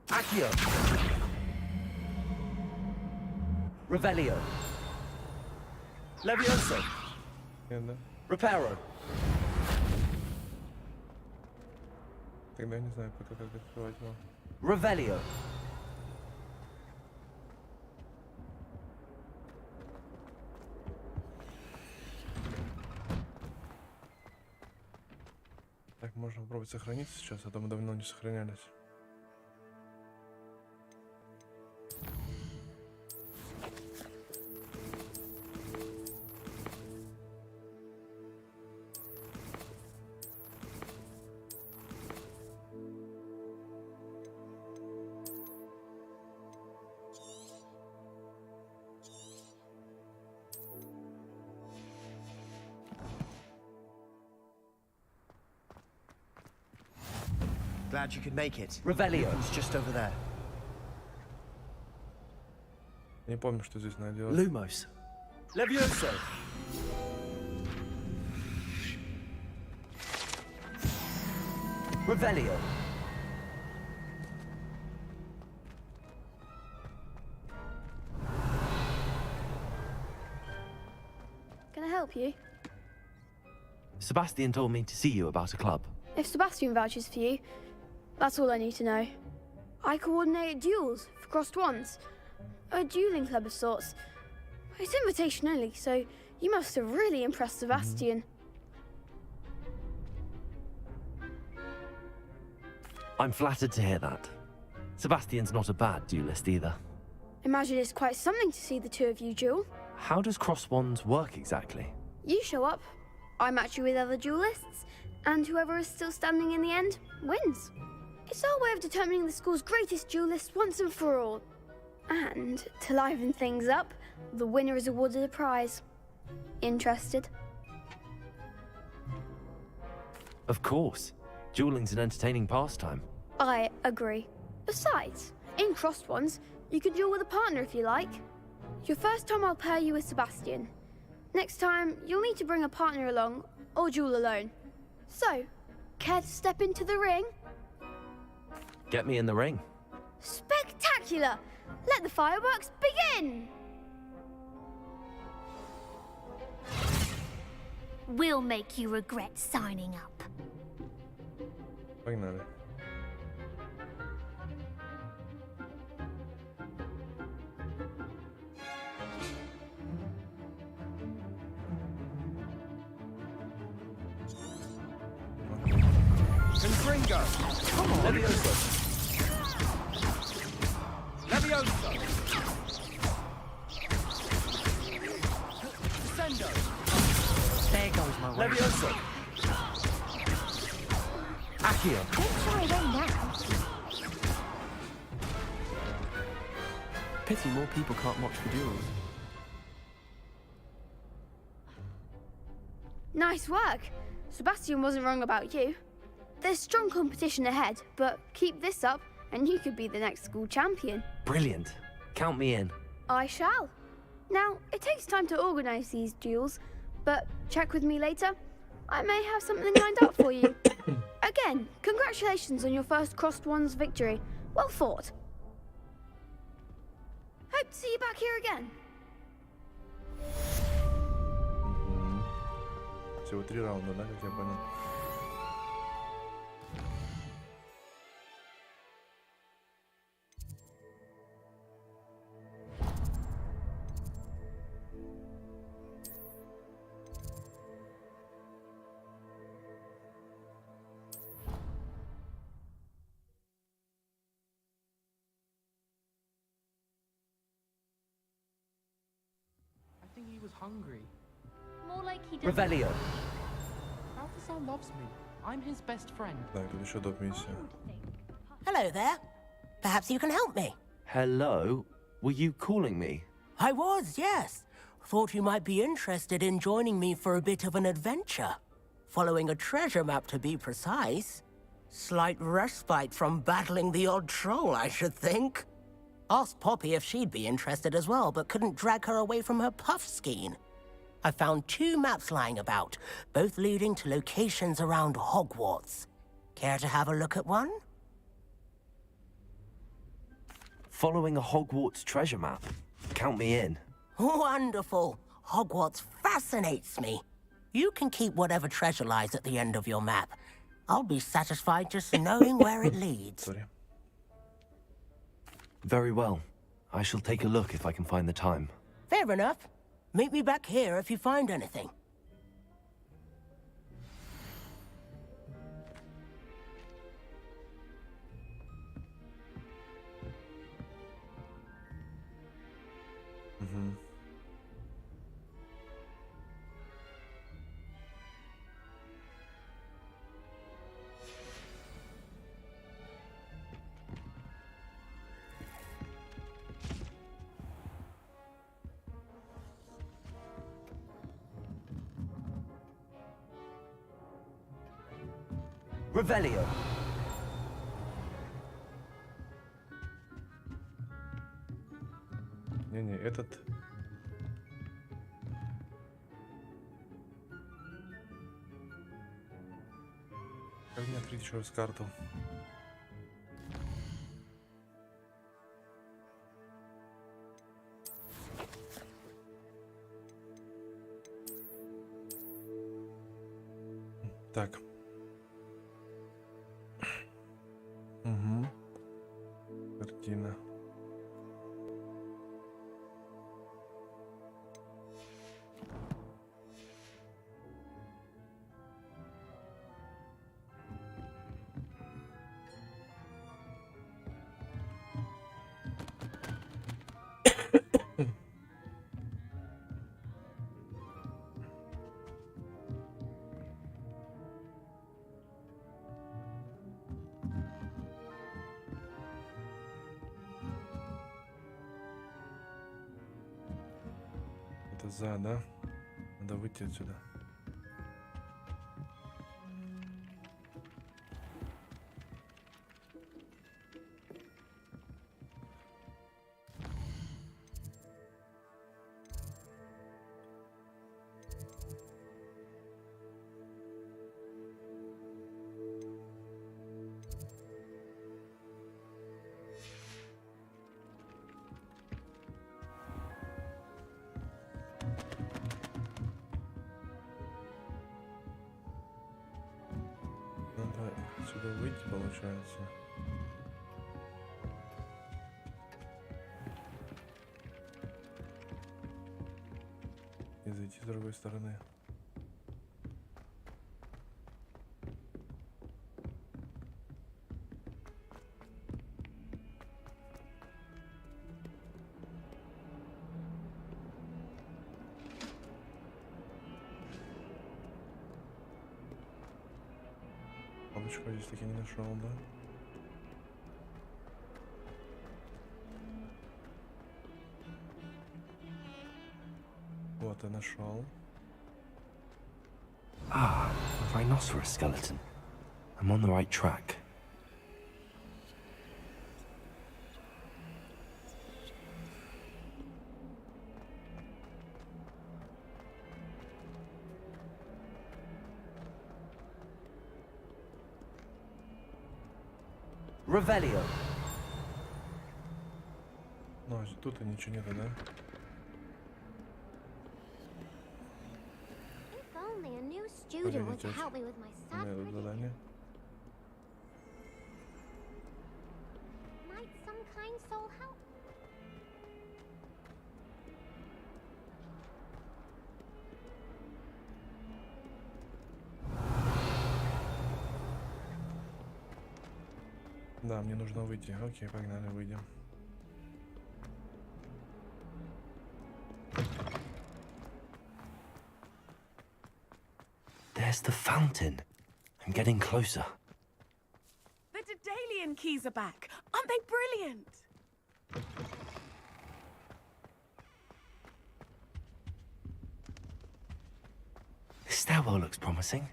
Accio. Revelio. Levioso. Reparo. Тогда я не знаю, пока как открывать его. Revelio. Так, можно попробовать сохраниться сейчас, а то мы давно не сохранялись. Glad you could make it. Revelio. It's just over there. Не помню, что здесь надо делать. Lumos. Levioso. Revelio. Can I help you? Sebastian told me to see you about a club. If Sebastian vouches for you, that's all I need to know. I coordinate duels for crossed wands. A dueling club of sorts. It's invitation only, so You must have really impressed Sebastian. I'm flattered to hear that. Sebastian's not a bad duelist either. Imagine it's quite something to see the two of you duel. How does cross wands work exactly? You show up, I match you with other duelists, and whoever is still standing in the end wins. It's our way of determining the school's greatest duelist once and for all. And to liven things up, the winner is awarded a prize. Interested? Of course. Dueling's an entertaining pastime. I agree. Besides, in crossed ones, you can duel with a partner if you like. Your first time I'll pair you with Sebastian. Next time, you'll need to bring a partner along, or duel alone. So, care to step into the ring? Get me in the ring. Spectacular! Let the fireworks begin! We'll make you regret signing up. Погнали. Confringo! Come on! Levioso! Levioso! Descendo! There goes my way. Levioso! Accio! Don't shy away now. Pity more people can't watch the duels. Nice work. Sebastian wasn't wrong about you. There's strong competition ahead, but keep this up and you could be the next school champion. Brilliant. Count me in. I shall. Now, it takes time to organise these duels, but check with me later. I may have something lined up for you. Again, congratulations on your first crossed ones victory. Well fought. Hope to see you back here again. Всего 3 раунда, да, как я понял? I think he was hungry. More like he doesn't. Revelio. Balthazar loves me. I'm his best friend. Так, тут еще доп-миссия. Hello there. Perhaps you can help me. Hello? Were you calling me? I was, yes. Thought you might be interested in joining me for a bit of an adventure. Following a treasure map, to be precise. Slight respite from battling the odd troll, I should think. Asked Poppy if she'd be interested as well, but couldn't drag her away from her puff skein. I found 2 maps lying about, both leading to locations around Hogwarts. Care to have a look at one? Following a Hogwarts treasure map. Count me in. Wonderful. Hogwarts fascinates me. You can keep whatever treasure lies at the end of your map. I'll be satisfied just knowing where it leads. Sorry. Very well. I shall take a look if I can find the time. Fair enough. Meet me back here if you find anything. Revelio. Не-не, этот... Как мне открыть еще раз карту? Так. Угу. Картина. Это за, да? Надо выйти отсюда. Надо отсюда выйти, получается. И зайти с другой стороны. Бабочку здесь таки не нашел, да? Вот, я нашел. Ah, a rhinoceros skeleton. I'm on the right track. Revelio. Ну, тут и ничего нету, да? If only a new student would help me with my sad Тут задание. Might some kind soul help? Да, мне нужно выйти. Окей, погнали, выйдем. There's the fountain. I'm getting closer. The Daedalian keys are back. Aren't they brilliant? This stairwell looks promising.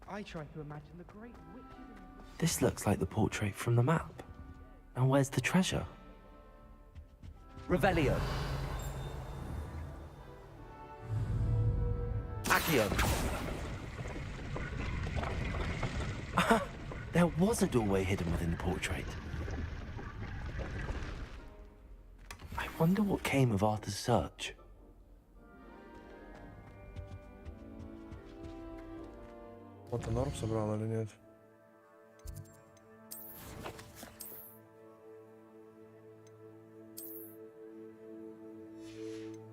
I tried to imagine the great witches and... This looks like the portrait from the map. Now where's the treasure? Revelio. Accio. There was a doorway hidden within the portrait. I wonder what came of Arthur's search. Вот он орб собрал или нет?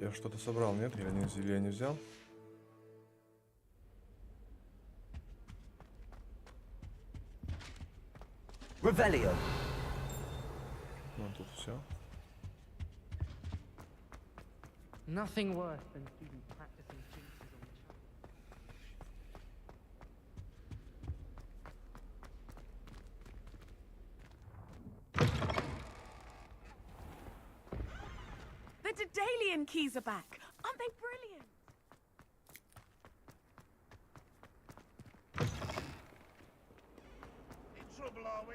Я что-то собрал, нет? Или я не взял? Revelio. Ну, тут все. Nothing worse than students practicing jinxes on the The Daedalian keys are back. Aren't they brilliant? In trouble, are we?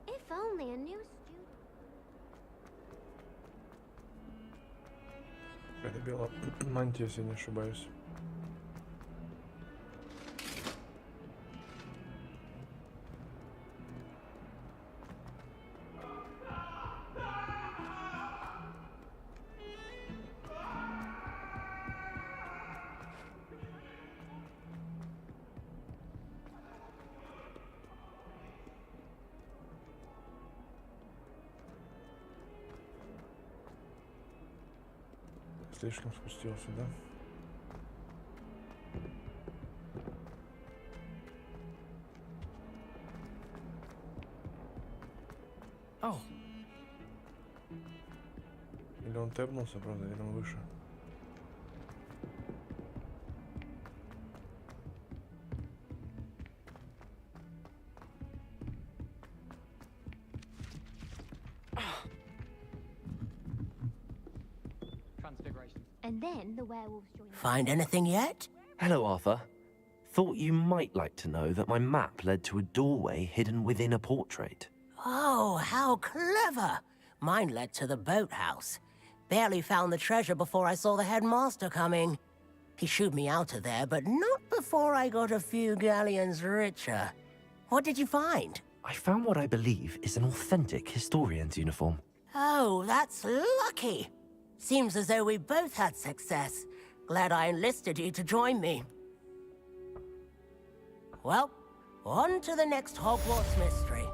If only a new student. Это белая мантия, если не ошибаюсь. Слишком спустился, да? Oh. Или он тэпнулся, правда, или он выше? And then the werewolves join. Find anything yet? Hello, Arthur. Thought you might like to know that my map led to a doorway hidden within a portrait. Oh, how clever! Mine led to the boathouse. Barely found the treasure before I saw the headmaster coming. He shooed me out of there, but not before I got a few galleons richer. What did you find? I found what I believe is an authentic historian's uniform. Oh, that's lucky. Seems as though we both had success. Glad I enlisted you to join me. Well, on to the next Hogwarts mystery.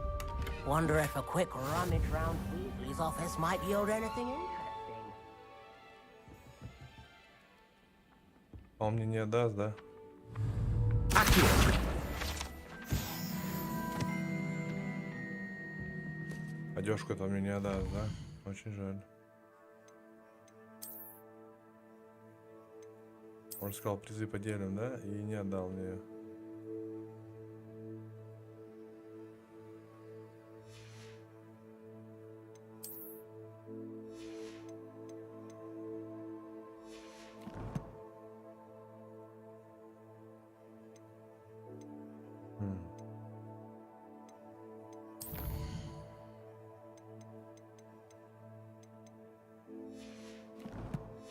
Wonder if a quick rummage round Weasley's office might yield anything interesting. Он мне не отдаст, да? Одежку-то мне не отдаст, да? Очень жаль. Он сказал, призы поделим, да? И не отдал мне ее.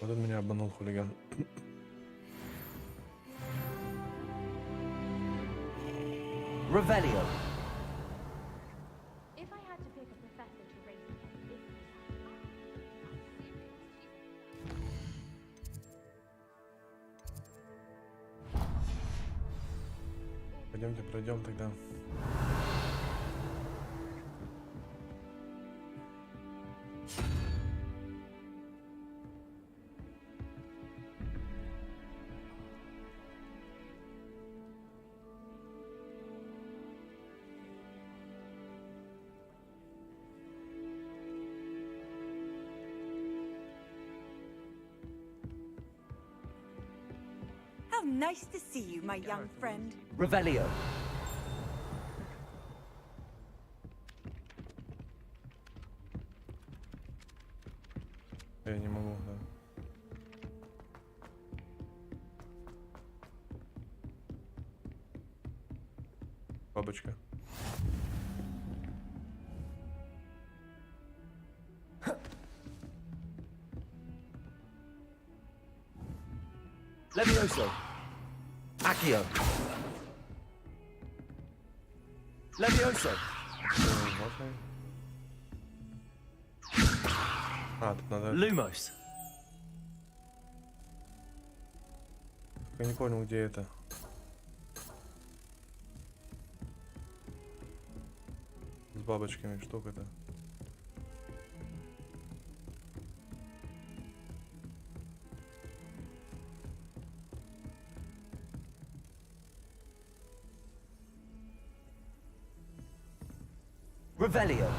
Вот он меня обманул, хулиган. Revelio. If I had to pick a professor to race against, Пойдемте пройдем тогда. How nice to see you, my young friend. Revelio. Я не могу, да. Бабочка. Levioso. Accio. Levioso. А, тут надо... Lumos. Я не понял, где это. С бабочками штука-то. Revelio.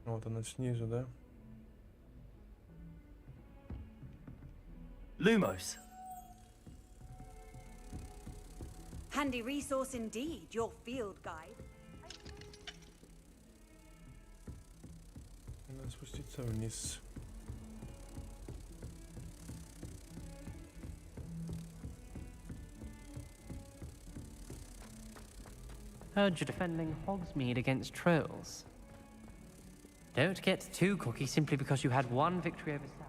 Вот она снизу, да? Lumos. Handy resource indeed, your field guide. Надо спуститься вниз. Heard you're defending Hogsmeade against trolls. Don't get too cocky simply because you had one victory over South.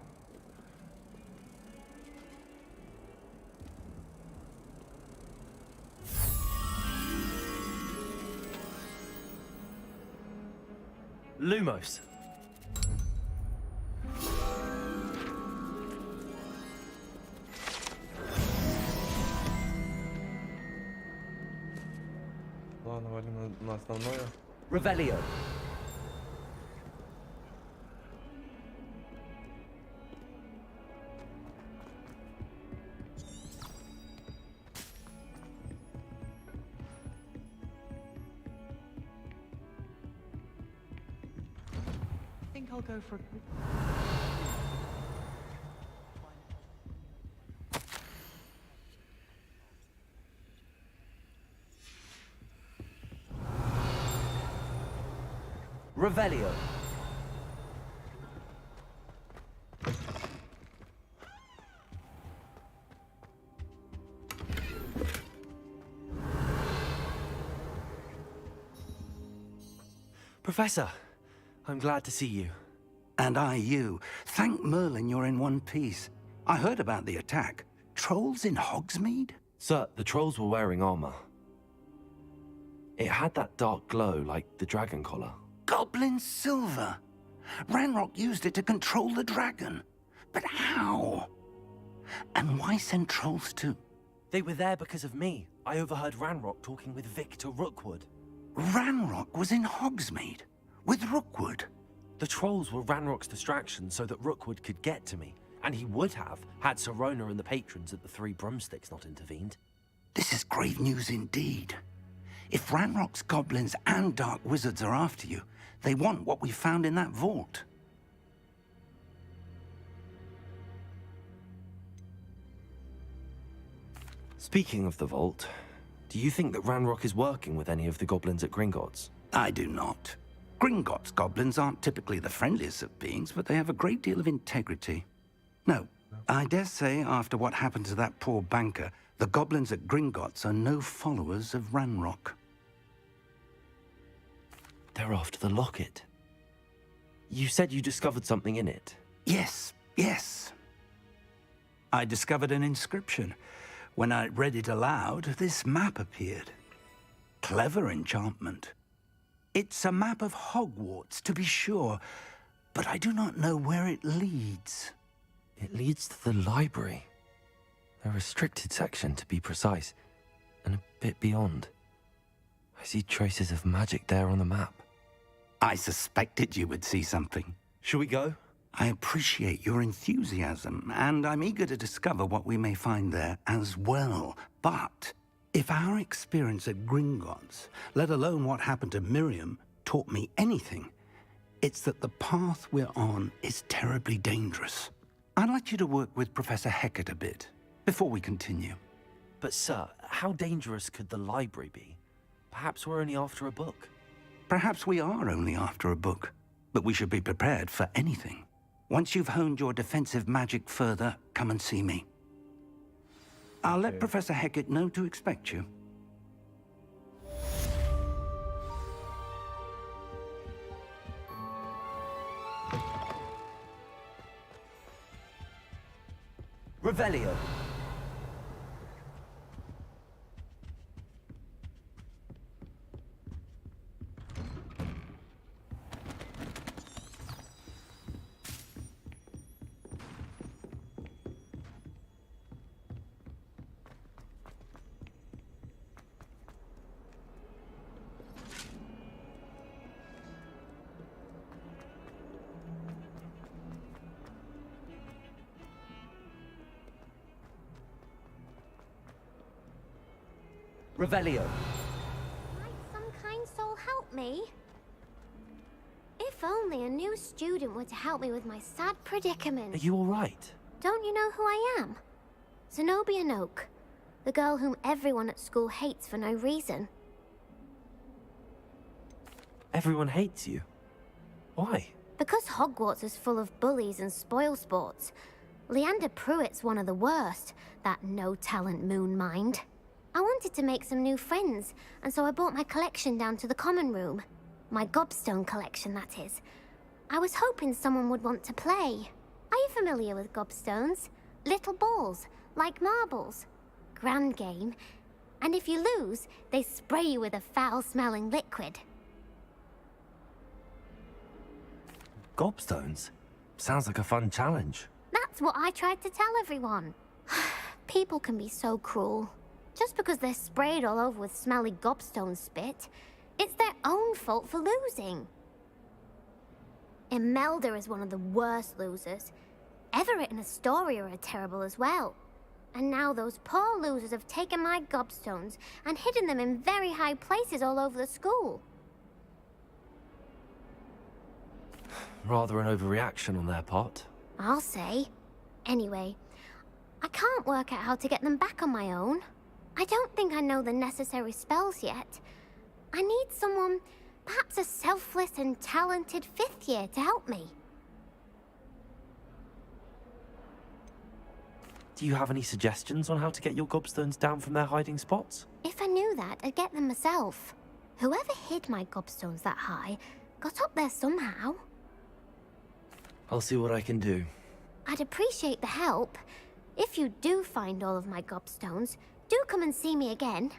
Lumos. Ладно, валим на основное. Revelio. I think I'll go for a quick... Revelio. Professor, I'm glad to see you. And I you. Thank Merlin you're in one piece. I heard about the attack. Trolls in Hogsmeade? Sir, the trolls were wearing armor. It had that dark glow like the dragon collar. Goblin silver. Ranrock used it to control the dragon. But how? And why send trolls too? They were there because of me. I overheard Ranrock talking with Victor Rookwood. Ranrock was in Hogsmeade? With Rookwood? The trolls were Ranrock's distraction so that Rookwood could get to me. And he would have, had Sirona and the patrons at the Three Broomsticks not intervened. This is grave news indeed. If Ranrock's goblins and dark wizards are after you, they want what we found in that vault. Speaking of the vault, do you think that Ranrock is working with any of the goblins at Gringotts? I do not. Gringotts goblins aren't typically the friendliest of beings, but they have a great deal of integrity. No, I dare say after what happened to that poor banker, the goblins at Gringotts are no followers of Ranrock. They're after the locket. You said you discovered something in it. Yes. I discovered an inscription. When I read it aloud, this map appeared. Clever enchantment. It's a map of Hogwarts, to be sure, but I do not know where it leads. It leads to the library. A restricted section, to be precise, and a bit beyond. I see traces of magic there on the map. I suspected you would see something. Shall we go? I appreciate your enthusiasm, and I'm eager to discover what we may find there as well. But if our experience at Gringotts, let alone what happened to Miriam, taught me anything, it's that the path we're on is terribly dangerous. I'd like you to work with Professor Hecat a bit, before we continue. But sir, how dangerous could the library be? Perhaps we're only after a book. Perhaps we are only after a book, but we should be prepared for anything. Once you've honed your defensive magic further, come and see me. I'll let Professor Hecat know to expect you. Revelio. Revelio. Might some kind soul help me? If only a new student were to help me with my sad predicament. Are you all right? Don't you know who I am? Zenobia Noak, the girl whom everyone at school hates for no reason. Everyone hates you. Why? Because Hogwarts is full of bullies and spoilsports. Leander Pruitt's one of the worst, that no-talent moon mind. I wanted to make some new friends, and so I brought my collection down to the common room. My gobstone collection, that is. I was hoping someone would want to play. Are you familiar with gobstones? Little balls, like marbles. Grand game. And if you lose, they spray you with a foul-smelling liquid. Gobstones? Sounds like a fun challenge. That's what I tried to tell everyone. People can be so cruel. Just because they're sprayed all over with smelly gobstone spit, it's their own fault for losing. Imelda is one of the worst losers. Everett and Astoria are terrible as well. And now those poor losers have taken my gobstones and hidden them in very high places all over the school. Rather an overreaction on their part. I'll say. Anyway, I can't work out how to get them back on my own. I don't think I know the necessary spells yet. I need someone, perhaps a selfless and talented 5th year to help me. Do you have any suggestions on how to get your gobstones down from their hiding spots? If I knew that, I'd get them myself. Whoever hid my gobstones that high got up there somehow. I'll see what I can do. I'd appreciate the help. If you do find all of my gobstones, do come and see me again.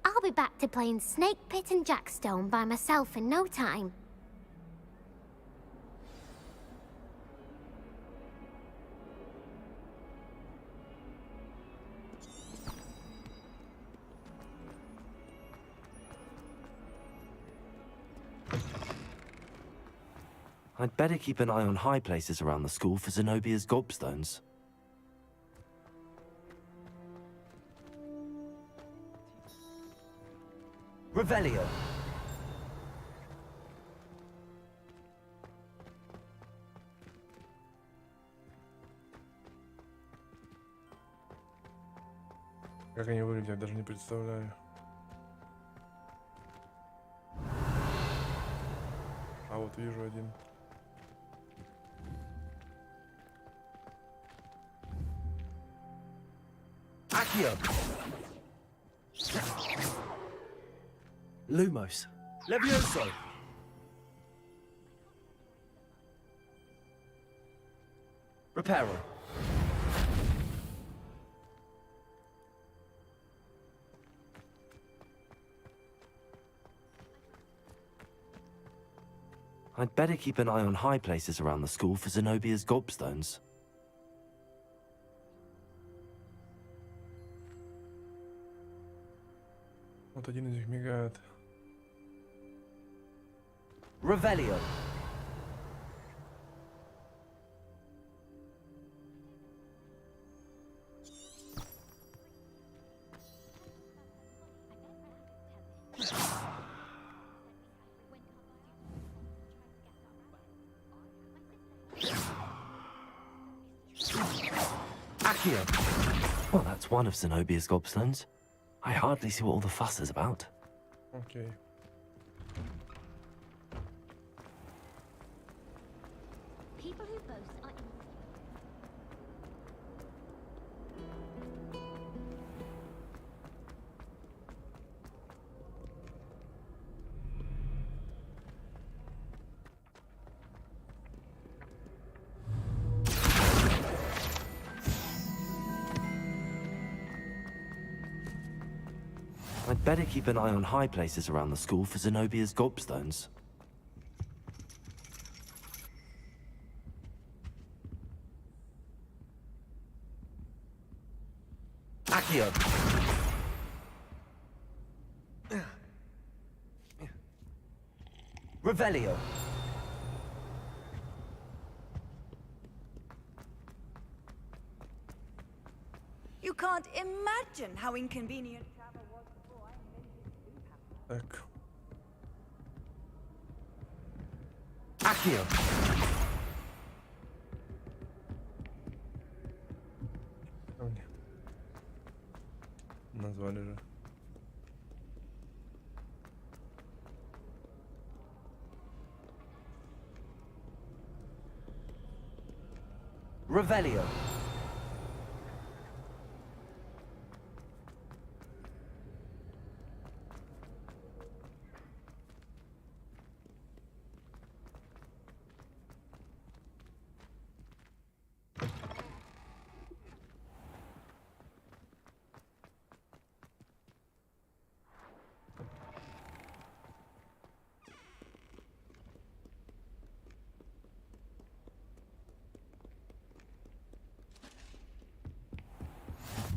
I'll be back to playing Snake Pit and Jackstone by myself in no time. I'd better keep an eye on high places around the school for Zenobia's gobstones. Revelio. Как они выглядят, я даже не представляю. А вот вижу один. Accio. Lumos. Levioso. Reparo. I'd better keep an eye on high places around the school for Zenobia's gobstones. Вот один из них мигает. Revelio. Accio. Well, that's one of Zenobia's gobstones. I hardly see what all the fuss is about. Okay. People who boast are I'd better keep an eye on high places around the school for Zenobia's gobstones. Accio. Revelio. You can't imagine how inconvenient travel was before I invented Так. Accio. Назвали же. Revelio.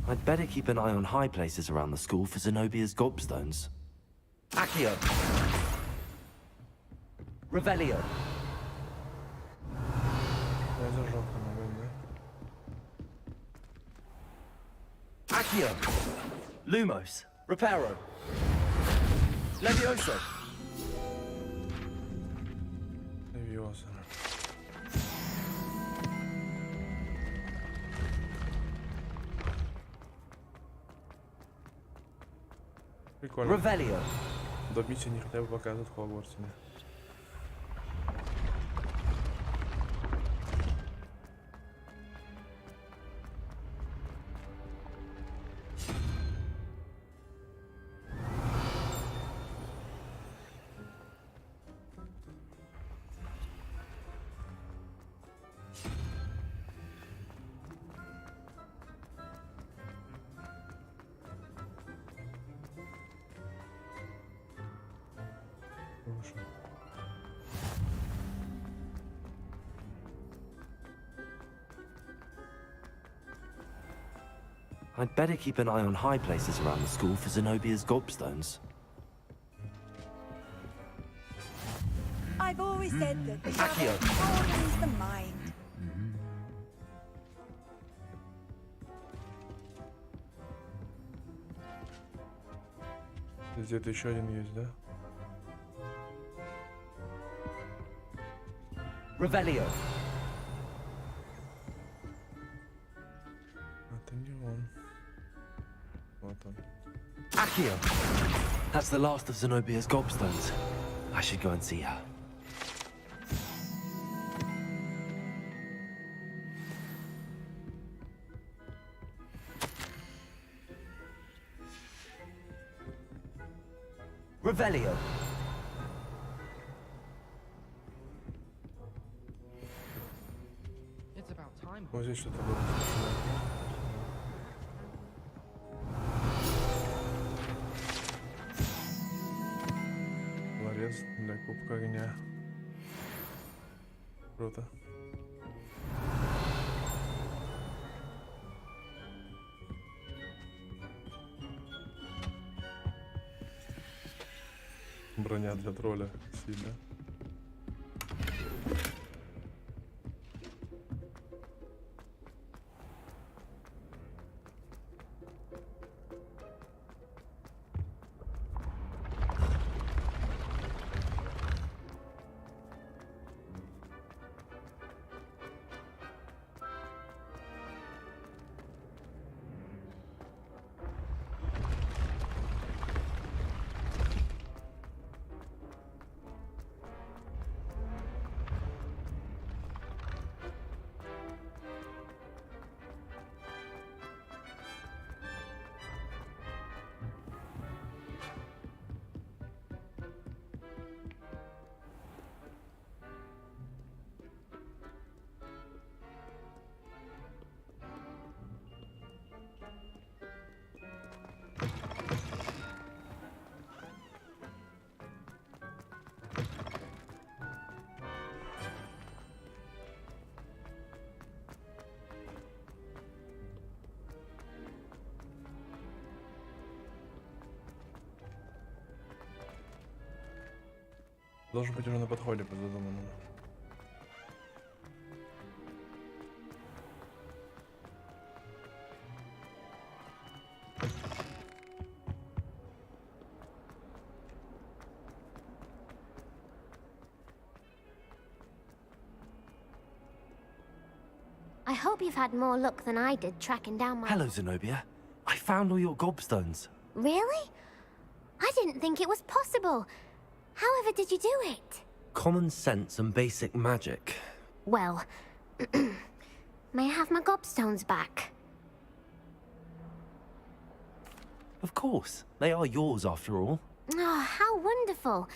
I'd better keep an eye on high places around the school for Zenobia's gobstones. Accio. Revelio. Я зажег огонь, да? Accio. Lumos. Reparo. Levioso. Левиоса. Прикольно. Revelio. До миссии не хотя бы показывают в Хогвартсе. I'd better keep an eye on high places around the school for Zenobia's gobstones. I've always said that the Accio. broadens the mind. Где-то еще один есть, да? Revelio. Это не он. Вот он. Accio! That's the last of Zenobia's gobstones. I should go and see her. Revelio. It's about time. Вот здесь что-то было. Ларец для кубка огня. Круто. Броня для тролля сильно. Должен быть уже на подходе по задуманному. I hope you've had more luck than I did tracking down my... Hello, Zenobia. I found all your gobstones. Really? I didn't think it was possible. However did you do it? Common sense and basic magic. Well, may I have my gobstones back? Of course. They are yours after all. Oh, how wonderful.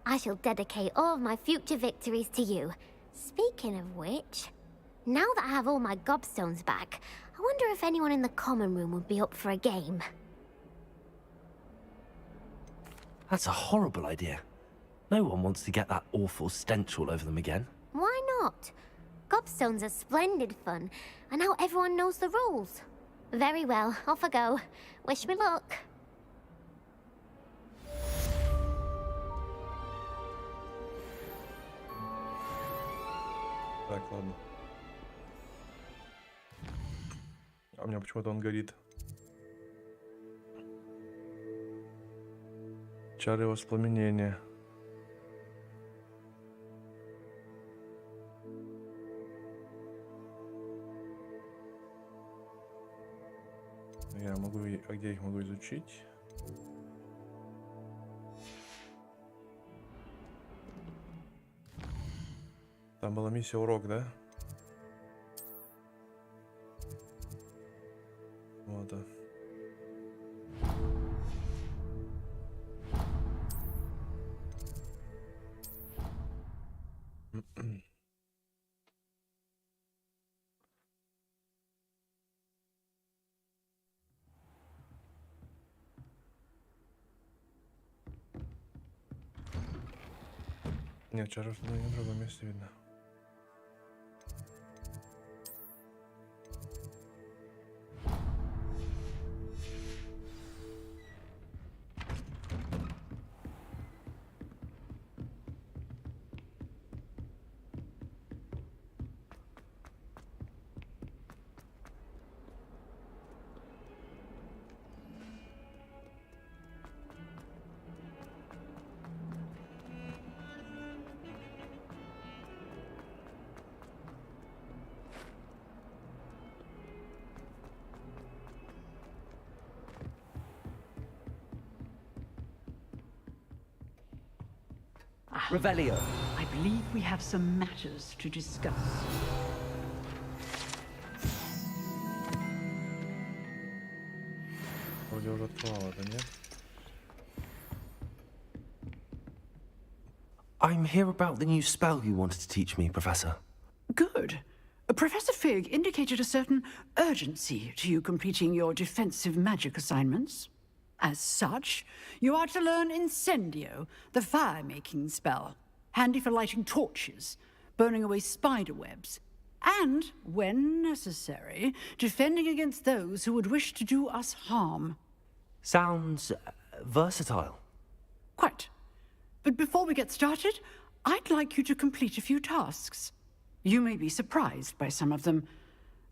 I shall dedicate all of my future victories to you. Speaking of which, now that I have all my gobstones back, I wonder if anyone in the common room would be up for a game. That's a horrible idea. No one wants to get that awful stench all over them again. Why not? Gobstones are splendid fun, and now everyone knows the rules. Very well, off I go. Wish me luck. Так, ладно. А у меня почему-то он горит. Чары воспламенения. Я могу... А где я их могу изучить? Там была миссия урок, да? Вот. Нет, чаров в другом месте видно. Revelio. I believe we have some matters to discuss. Вроде уже открывал это, нет? I'm here about the new spell you wanted to teach me, Professor. Good. Professor Fig indicated a certain urgency to you completing your defensive magic assignments. As such, you are to learn Incendio, the fire-making spell, handy for lighting torches, burning away spider webs, and, when necessary, defending against those who would wish to do us harm. Sounds versatile. Quite. But before we get started, I'd like you to complete a few tasks. You may be surprised by some of them.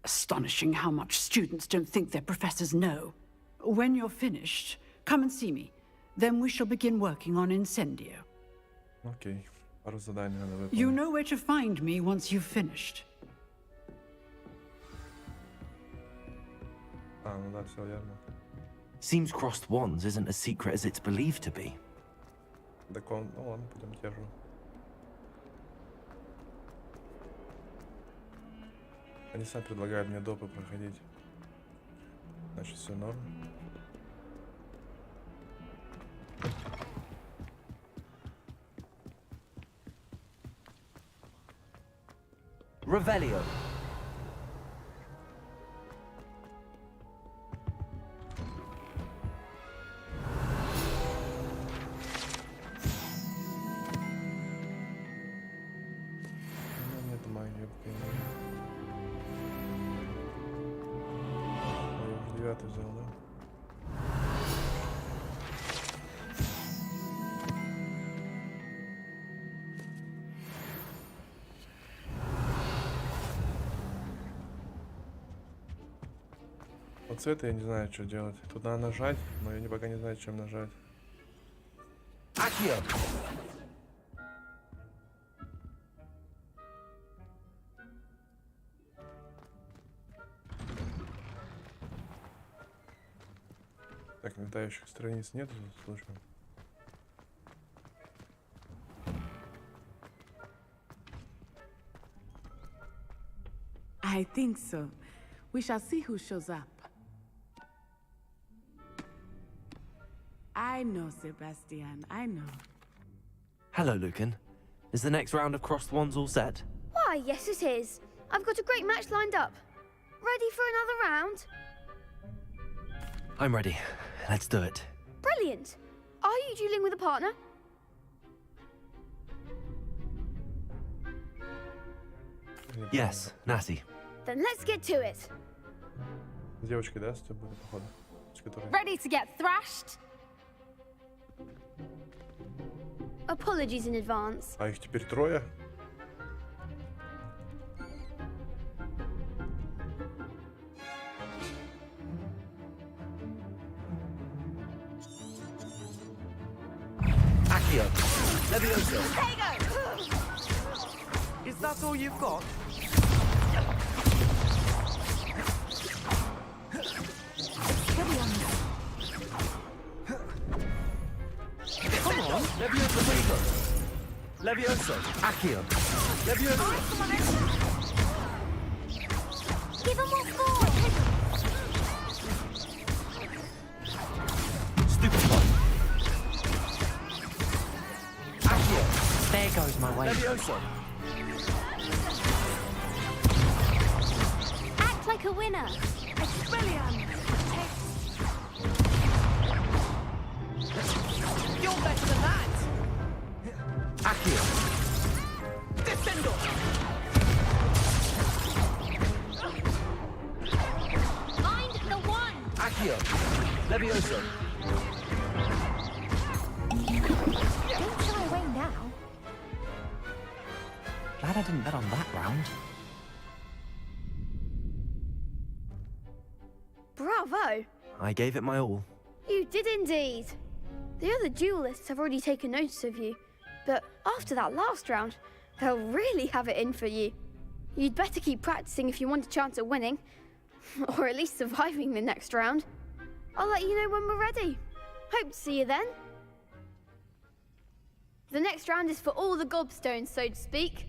Astonishing how much students don't think their professors know. When you're finished, come and see me. Then we shall begin working on Incendio. Окей. Пару заданий надо выполнить. You know where to find me once you've finished. Ну да, все верно. Seems crossed wands isn't as secret as it's believed to be. Так он, ну ладно, пойдем держу. Они сами предлагают мне допы проходить. Значит, все норм. Revelio. Нет магии. Я уже 9 взял, да? Вот с этой я не знаю, что делать. Тут надо нажать, но я пока не знаю, чем нажать. Accio. Так, летающих страниц нет, слушай. I think so. We shall see who shows up. I know, Sebastian, I know. Hello, Lucan. Is the next round of crossed wands all set? Why, yes it is. I've got a great match lined up. Ready for another round? I'm ready. Let's do it. Brilliant. Are you dueling with a partner? Yes, Natty. Then let's get to it. С девочкой, да, с тобой буду, походу? С которой... Ready to get thrashed? Apologies in advance. А их теперь трое? Accio. Levioso. There you go! Is that all you've got? Come on, Levioso Rico. Levioso. Accio. Levioso. Give him more forward! Stupid one. Accio. There goes my way. Levioso. Act like a winner! Expelliarmus! You're better than that! Accio. Descendo! Mind the one! Accio. Levioso. Don't shy away now. Glad I didn't bet on that round. Bravo! I gave it my all. You did indeed. The other duelists have already taken notice of you, but after that last round, they'll really have it in for you. You'd better keep practicing if you want a chance at winning, or at least surviving the next round. I'll let you know when we're ready. Hope to see you then. The next round is for all the gobstones, so to speak.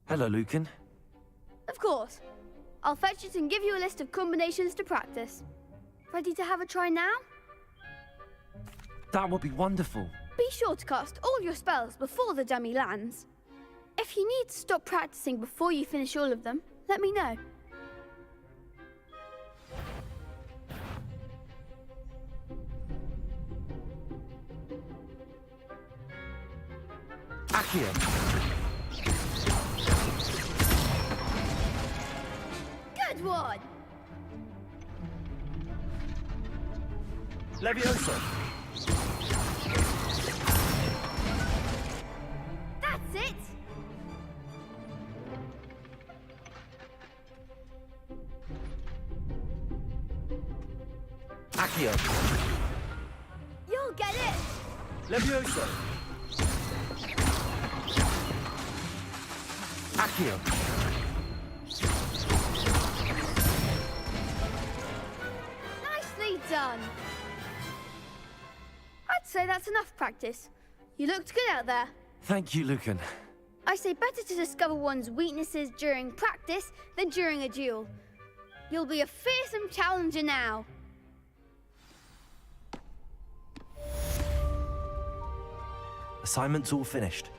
Hello, Lucan. Of course. I'll fetch it and give you a list of combinations to practice. Ready to have a try now? That would be wonderful. Be sure to cast all your spells before the dummy lands. If you need to stop practicing before you finish all of them, let me know. Accio. Good one! Levioso. That's it! Accio. You'll get it! Levioso. Accio. Nicely done! I'd say that's enough practice. You looked good out there. Thank you, Lucan. I say better to discover one's weaknesses during practice than during a duel. You'll be a fearsome challenger now. Assignment's all finished.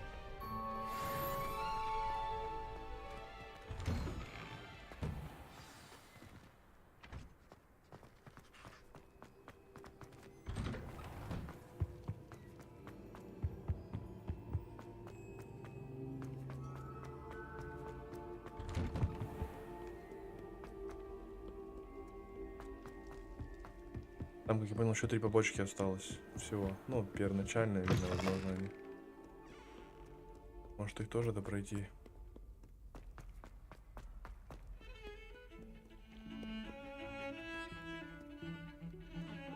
Там, как я понял, еще 3 побочки осталось всего. Ну, первоначальные, видно, возможно, они. Может, их тоже допройти.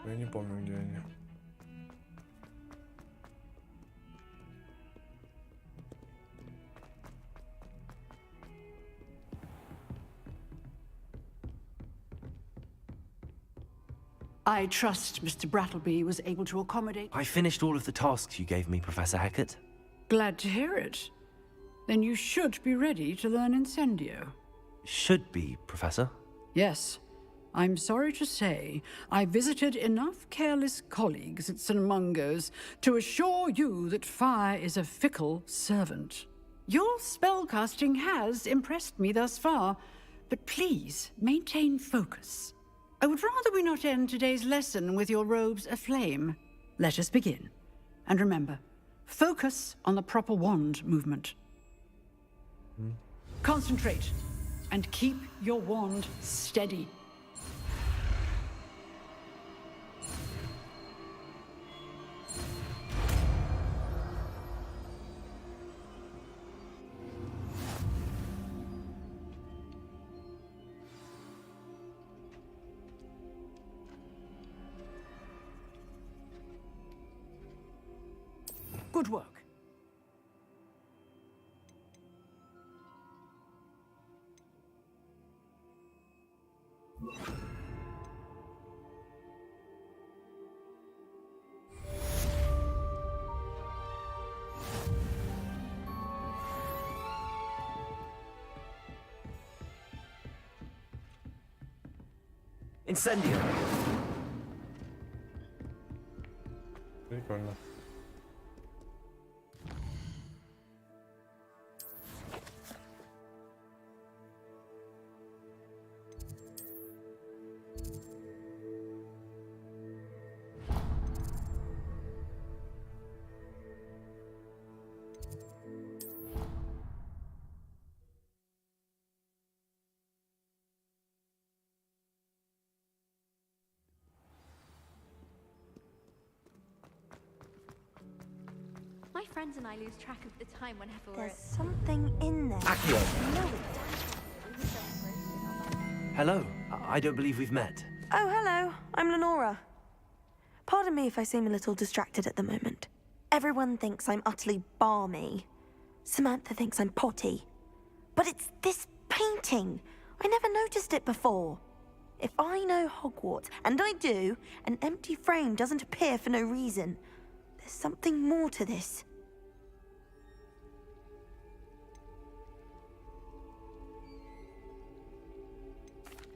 Я не помню, где они. I trust Mr. Brattleby was able to accommodate... I finished all of the tasks you gave me, Professor Hackett. Glad to hear it. Then you should be ready to learn Incendio. Should be, Professor. Yes. I'm sorry to say, I visited enough careless colleagues at St. Mungo's to assure you that fire is a fickle servant. Your spellcasting has impressed me thus far, but please maintain focus. I would rather we not end today's lesson with your robes aflame. Let us begin. And remember, focus on the proper wand movement. Concentrate, and keep your wand steady. Good work. Incendio. Прикольно. My friends and I lose track of the time whenever we're There's something in there. Accio. No, Hello. I don't believe we've met. Oh, hello. I'm Lenora. Pardon me if I seem a little distracted at the moment. Everyone thinks I'm utterly balmy. Samantha thinks I'm potty. But it's this painting. I never noticed it before. If I know Hogwarts, and I do, an empty frame doesn't appear for no reason. There's something more to this.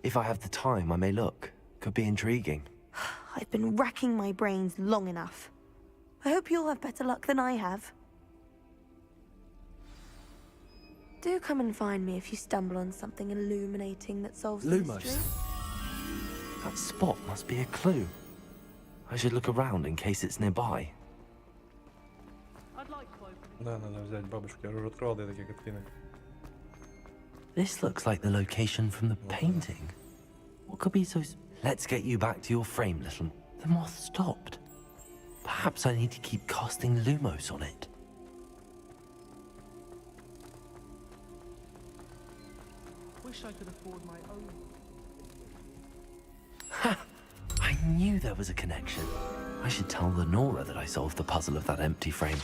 If I have the time, I may look. Could be intriguing. I've been racking my brains long enough. I hope you'll have better luck than I have. Do come and find me if you stumble on something illuminating that solves the mystery. That spot must be a clue. I should look around in case it's nearby. Да, надо взять бабочку. Я уже открывал две такие картины. This looks like the location from the painting. What could be so... Let's get you back to your frame, little... The moth stopped. Perhaps I need to keep casting Lumos on it. Wish I could afford my own. Ha! I knew there was a connection. I should tell Lenora that I solved the puzzle of that empty frame.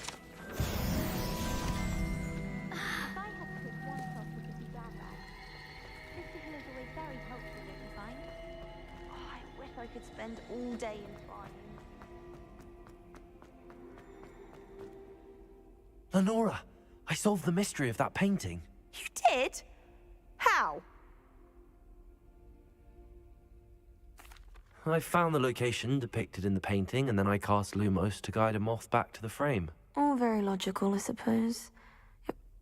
I could spend all day in flying. Lenora, I solved the mystery of that painting. You did? How? I found the location depicted in the painting, and then I cast Lumos to guide a moth back to the frame. All very logical, I suppose.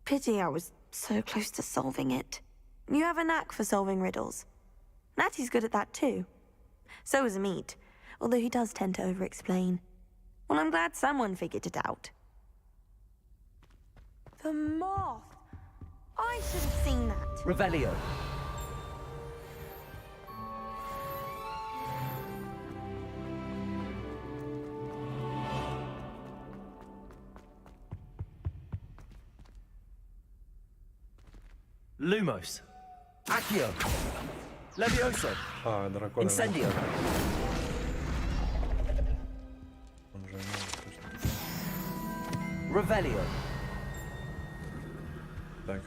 Pity I was so close to solving it. You have a knack for solving riddles. Natty's good at that too. So is Amit, although he does tend to over-explain. Well, I'm glad someone figured it out. The moth! I should have seen that. Revelio. Lumos. Accio. Levioso. А, дракон. Incendio. Он же точно. Revelio. Так.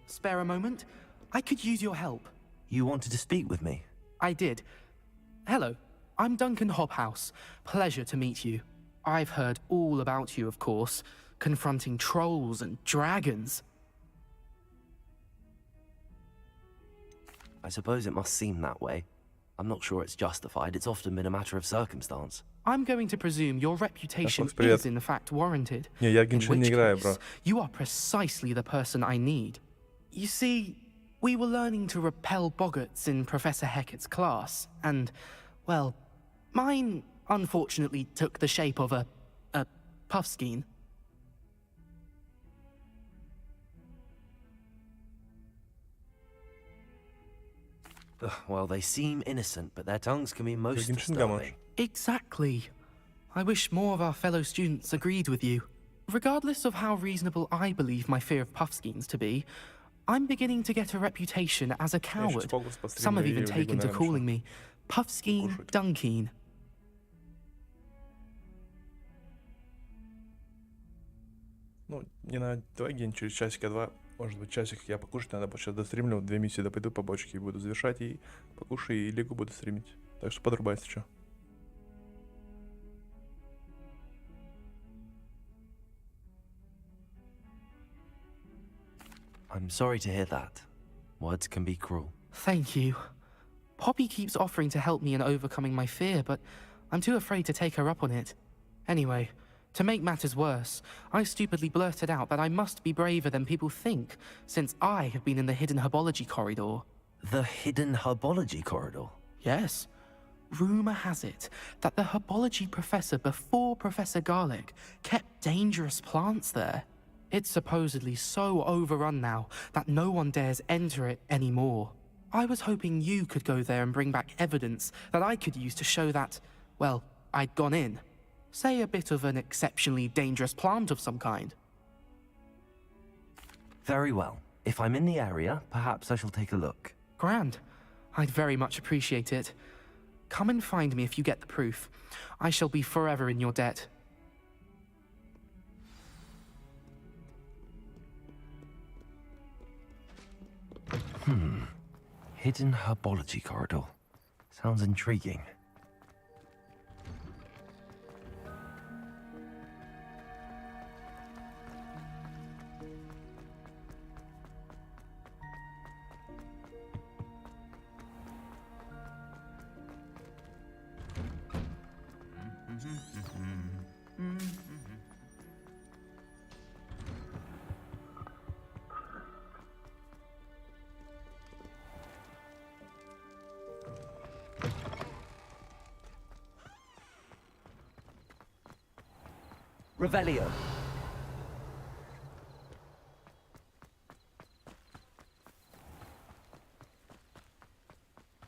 Spare a moment? I could use your help. You wanted to speak with me? I did. Hello, I'm Duncan Hobhouse. Pleasure to meet you. I've heard all about you, of course, confronting trolls and dragons. I suppose it must seem that way. I'm not sure it's justified. It's often been a matter of circumstance. I'm going to presume your reputation is in fact warranted. Не, я In Геншин не which играю, case, бро. you are precisely the person I need. You see, we were learning to repel boggarts in Professor Hecat's class, and, well, mine unfortunately took the shape of a puffskein. Well, they seem innocent, but their tongues can be most Геншин disturbing. Exactly. I wish more of our fellow students agreed with you. Regardless of how reasonable I believe my fear of puffskeins to be, I'm beginning to get a reputation as a coward. Some have even taken to calling me Puffskeen Dunkeen. Ну, не надо, давай где-нибудь через часика-два, может быть, часик я покушать надо, сейчас достримлю, 2 миссии допойду по бочке и буду завершать, и покушаю, и лигу буду стримить. Так что подрубайся, что. I'm sorry to hear that. Words can be cruel. Thank you. Poppy keeps offering to help me in overcoming my fear, but I'm too afraid to take her up on it. Anyway, to make matters worse, I stupidly blurted out that I must be braver than people think, since I have been in the hidden herbology corridor. The hidden herbology corridor? Yes. Rumour has it that the herbology professor before Professor Garlic kept dangerous plants there. It's supposedly so overrun now that no one dares enter it anymore. I was hoping you could go there and bring back evidence that I could use to show that, well, I'd gone in. Say a bit of an exceptionally dangerous plant of some kind. Very well. If I'm in the area, perhaps I shall take a look. Grand. I'd very much appreciate it. Come and find me if you get the proof. I shall be forever in your debt. Hidden herbology corridor. Sounds intriguing. Revelio.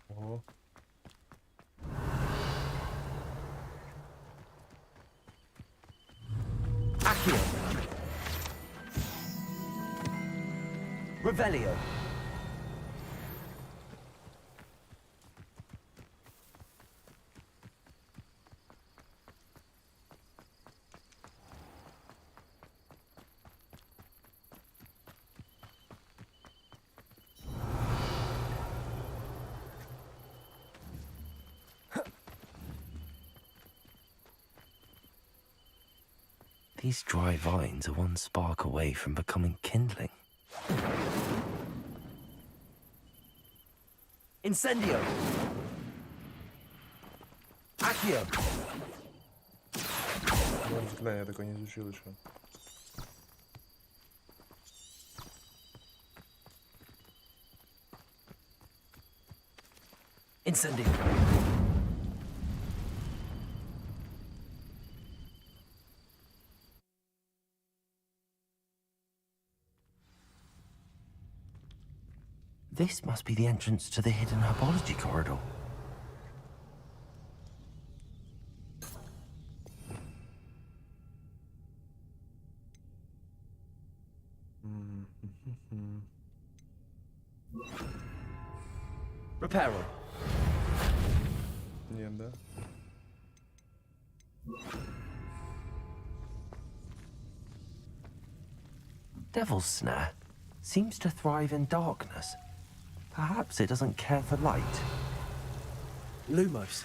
Ого. Accio. Revelio. These dry vines are one spark away from becoming kindling. Incendio! Accio! Ну, заклинание я такое не изучил еще. Incendio! This must be the entrance to the hidden herbology corridor. Reparo. Нет, да? Devil's Snare seems to thrive in darkness. Perhaps it doesn't care for light. Lumos.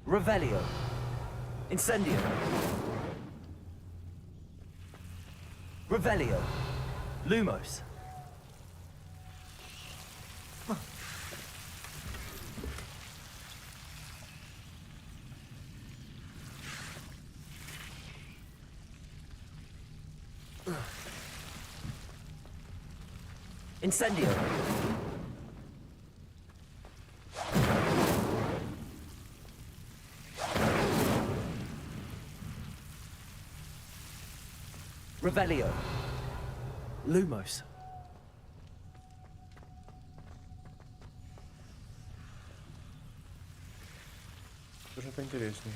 Revelio. Incendio. Revelio. Lumos. Incendio. Revelio. Lumos. Тоже поинтереснее.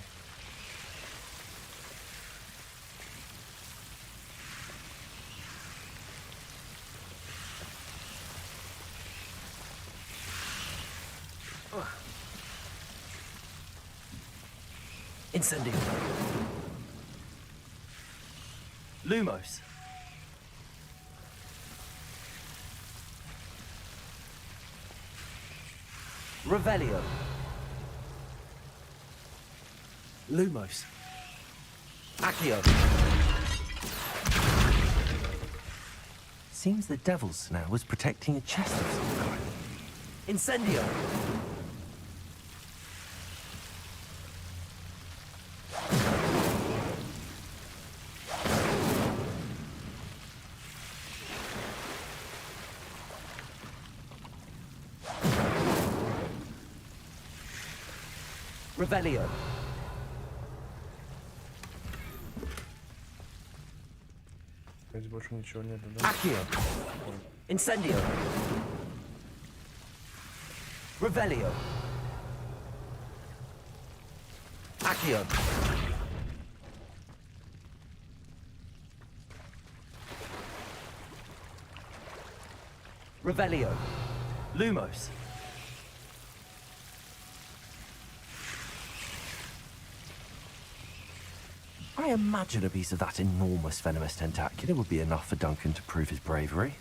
Incendio. Lumos. Revelio. Lumos. Accio. Seems the devil's snare was protecting a chest of some kind. Incendio. Revelio. Здесь больше ничего нет, да? Accio. Incendio. Revelio. Accio. Revelio. Lumos. I imagine a piece of that enormous venomous tentacular would be enough for Duncan to prove his bravery.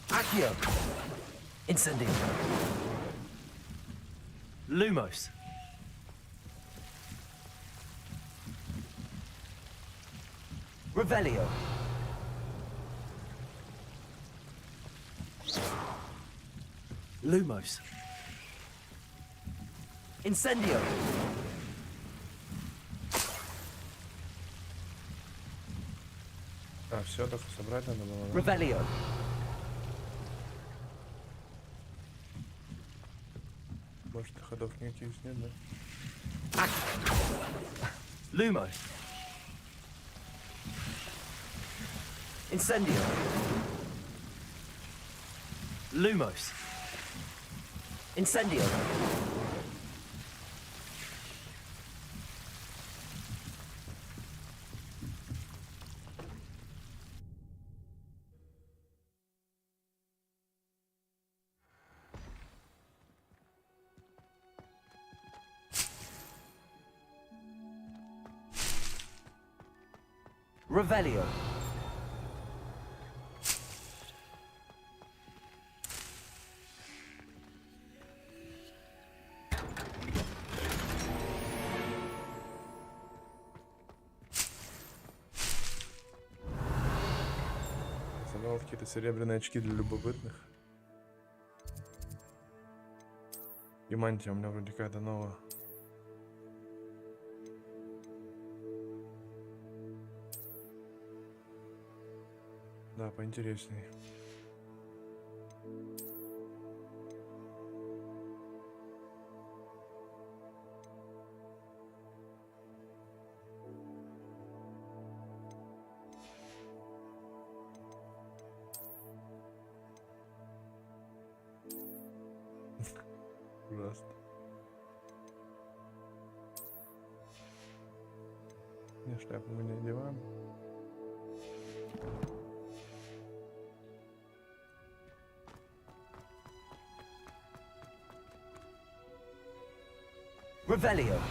Accio. Incendio. Lumos. Revelio. Lumos. Incendio. А, все, только собрать надо было, да? Revelio. Может, ходов никаких нет, да? Lumos. Incendio. Lumos. Incendio. Revelio. Собрал какие-то серебряные очки для любопытных. И мантия у меня вроде какая-то новая. Да, поинтересней. Ужасно. Не, шляпу мы не одеваем. Revelio.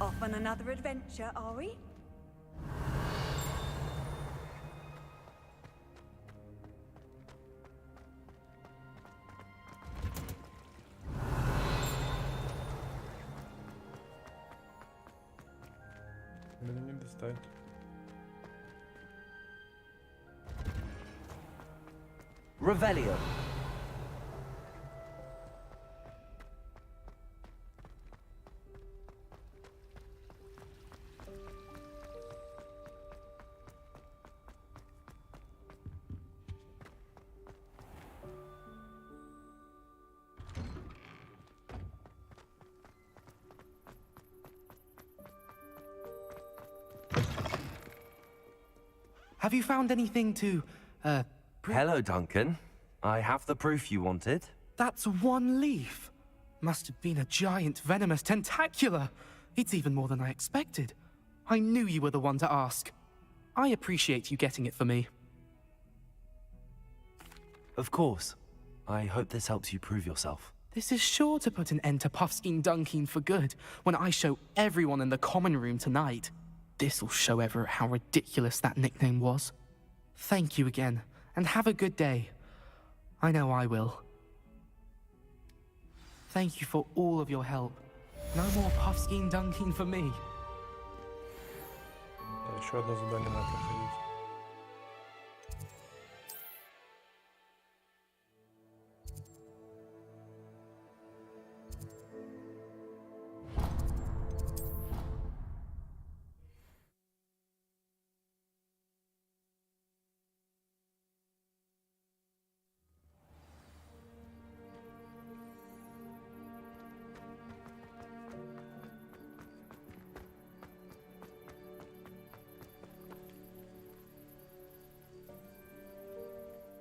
Off on another adventure, are we? Меня не достать. Revelio. Have you found anything to, Hello, Duncan. I have the proof you wanted. That's one leaf. Must have been a giant venomous tentacula. It's even more than I expected. I knew you were the one to ask. I appreciate you getting it for me. Of course. I hope this helps you prove yourself. This is sure to put an end to Puffskein Dunkeen for good when I show everyone in the common room tonight. This'll show Everett how ridiculous that nickname was. Thank you again, and have a good day. I know I will. Thank you for all of your help. No more puffskein dunking for me. Еще одно задание надо проходить.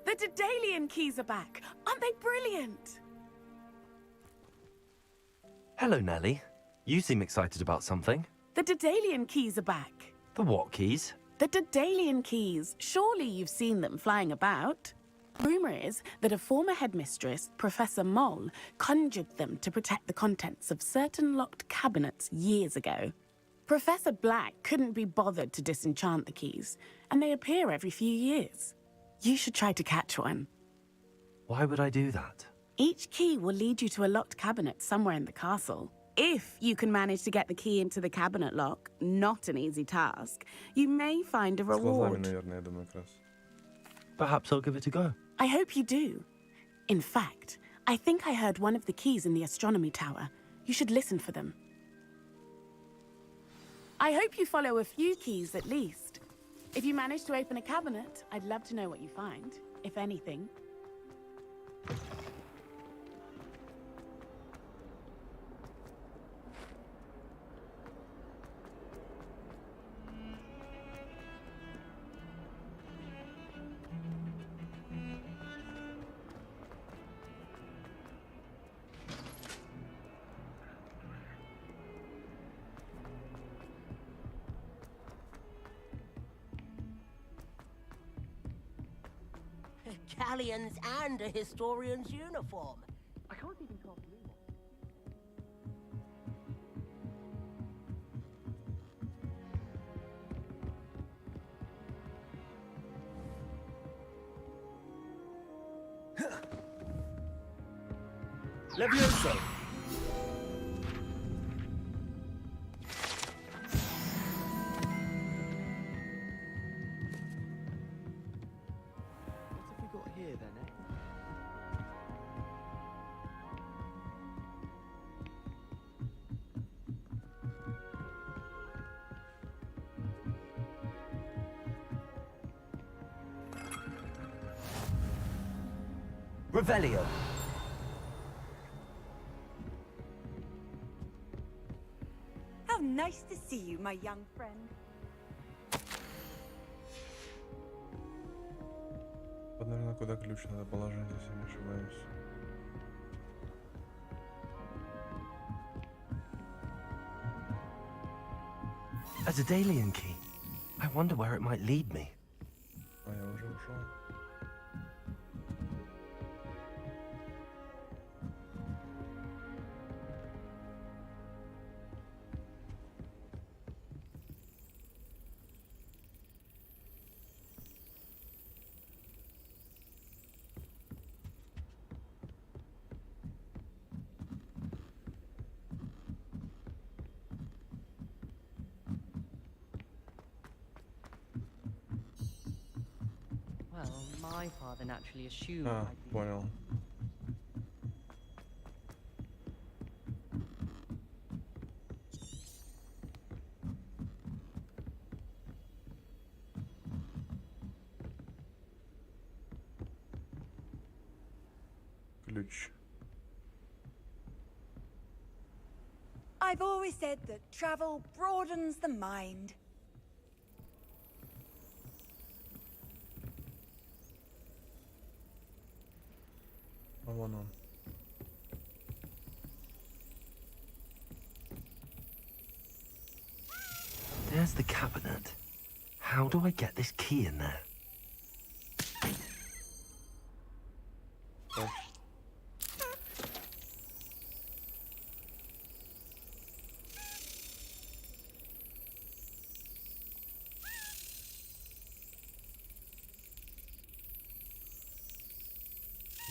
The Daedalian keys are back. Aren't they brilliant? Hello, Nellie. You seem excited about something. The Daedalian keys are back. The what keys? The Daedalian keys. Surely you've seen them flying about. Rumour is that a former headmistress, Professor Moll, conjured them to protect the contents of certain locked cabinets years ago. Professor Black couldn't be bothered to disenchant the keys, and they appear every few years. You should try to catch one. Why would I do that? Each key will lead you to a locked cabinet somewhere in the castle. If you can manage to get the key into the cabinet lock, not an easy task, you may find a reward. Perhaps I'll give it a go. I hope you do. In fact, I think I heard one of the keys in the astronomy tower. You should listen for them. I hope you follow a few keys at least. If you manage to open a cabinet, I'd love to know what you find, if anything. Galleons and a historian's uniform. I can't even talk Levioso! Here then, eh? Revelio. How nice to see you, my young friend. Вот, наверное, куда ключ надо положить, если не ошибаюсь. A Daedalian key. I wonder where it might lead me. А я уже ушел. Well, my father naturally assumed А, I'd be... понял. Ключ. I've always said that travel broadens the mind. А вон он. There's the cabinet. How do I get this key in there? Так.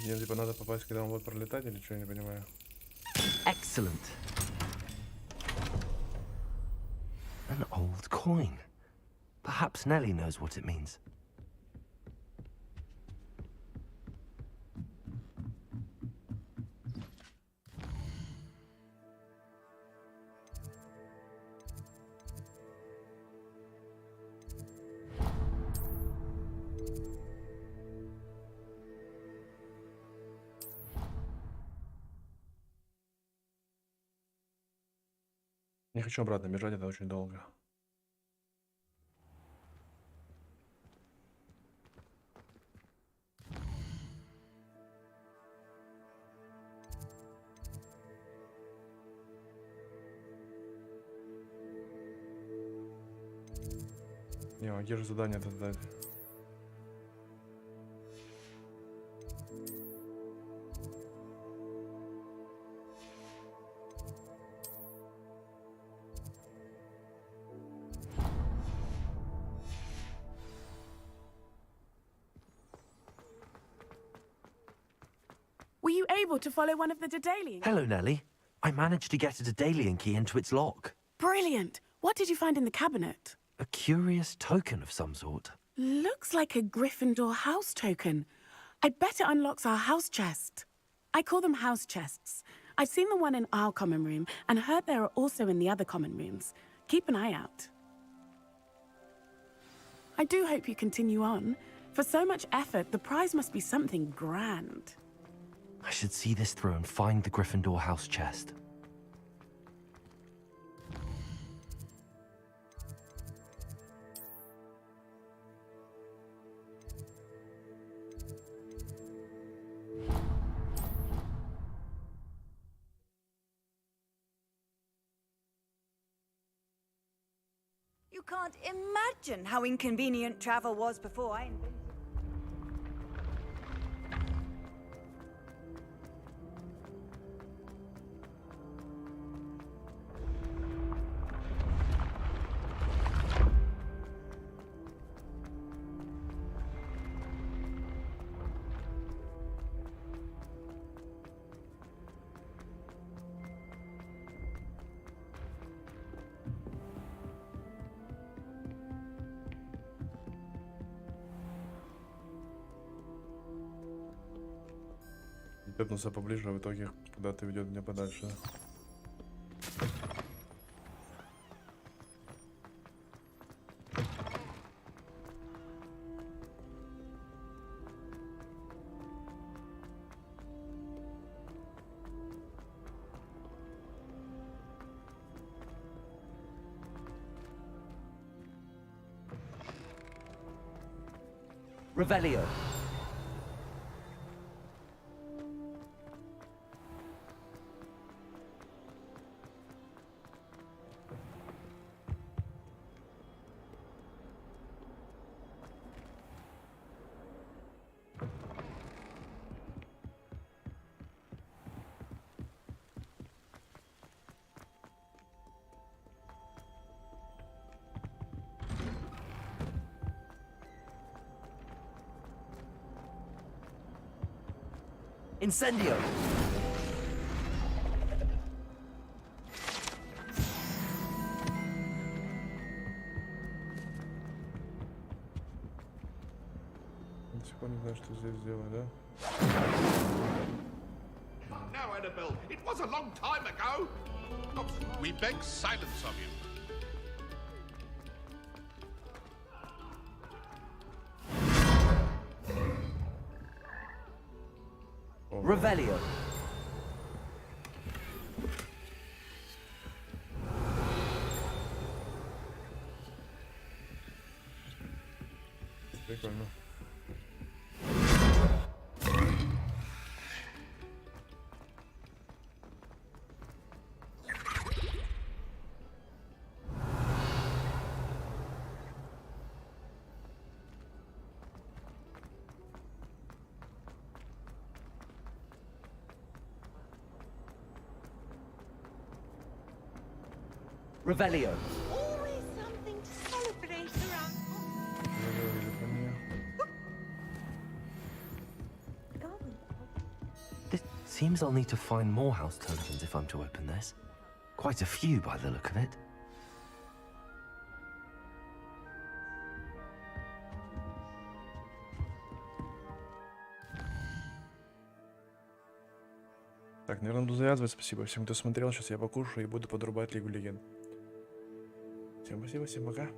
Мне типа надо попасть, когда он будет пролетать, или что, я не понимаю. Excellent. An old coin. Perhaps Nellie knows what it means. Не хочу обратно бежать, это очень долго. Не, а где же задание-то дать? Were you able to follow one of the Daedalian? Hello, Nellie. I managed to get a Daedalian key into its lock. Brilliant. What did you find in the cabinet? A curious token of some sort. Looks like a Gryffindor house token. I bet it unlocks our house chest. I call them house chests. I've seen the one in our common room and heard there are also in the other common rooms. Keep an eye out. I do hope you continue on. For so much effort, the prize must be something grand. I should see this through and find the Gryffindor house chest. You can't imagine how inconvenient travel was before I invented. Пепнулся поближе, а в итоге куда-то ведет меня подальше. Revelio. Incendio! До сих пор не знаю, что здесь сделать, да? Now, Annabelle, it was a long time ago. We beg silence of you. Revelio. Прикольно. Revelio. Always something to celebrate around. Заговорили про нее. Seems I'll need to find more house tokens if I'm to open this. Quite a few by the look of it. Так, наверное, буду завязывать. Спасибо всем, кто смотрел. Сейчас я покушаю и буду подрубать Лигу Легенд. Всем спасибо, всем пока.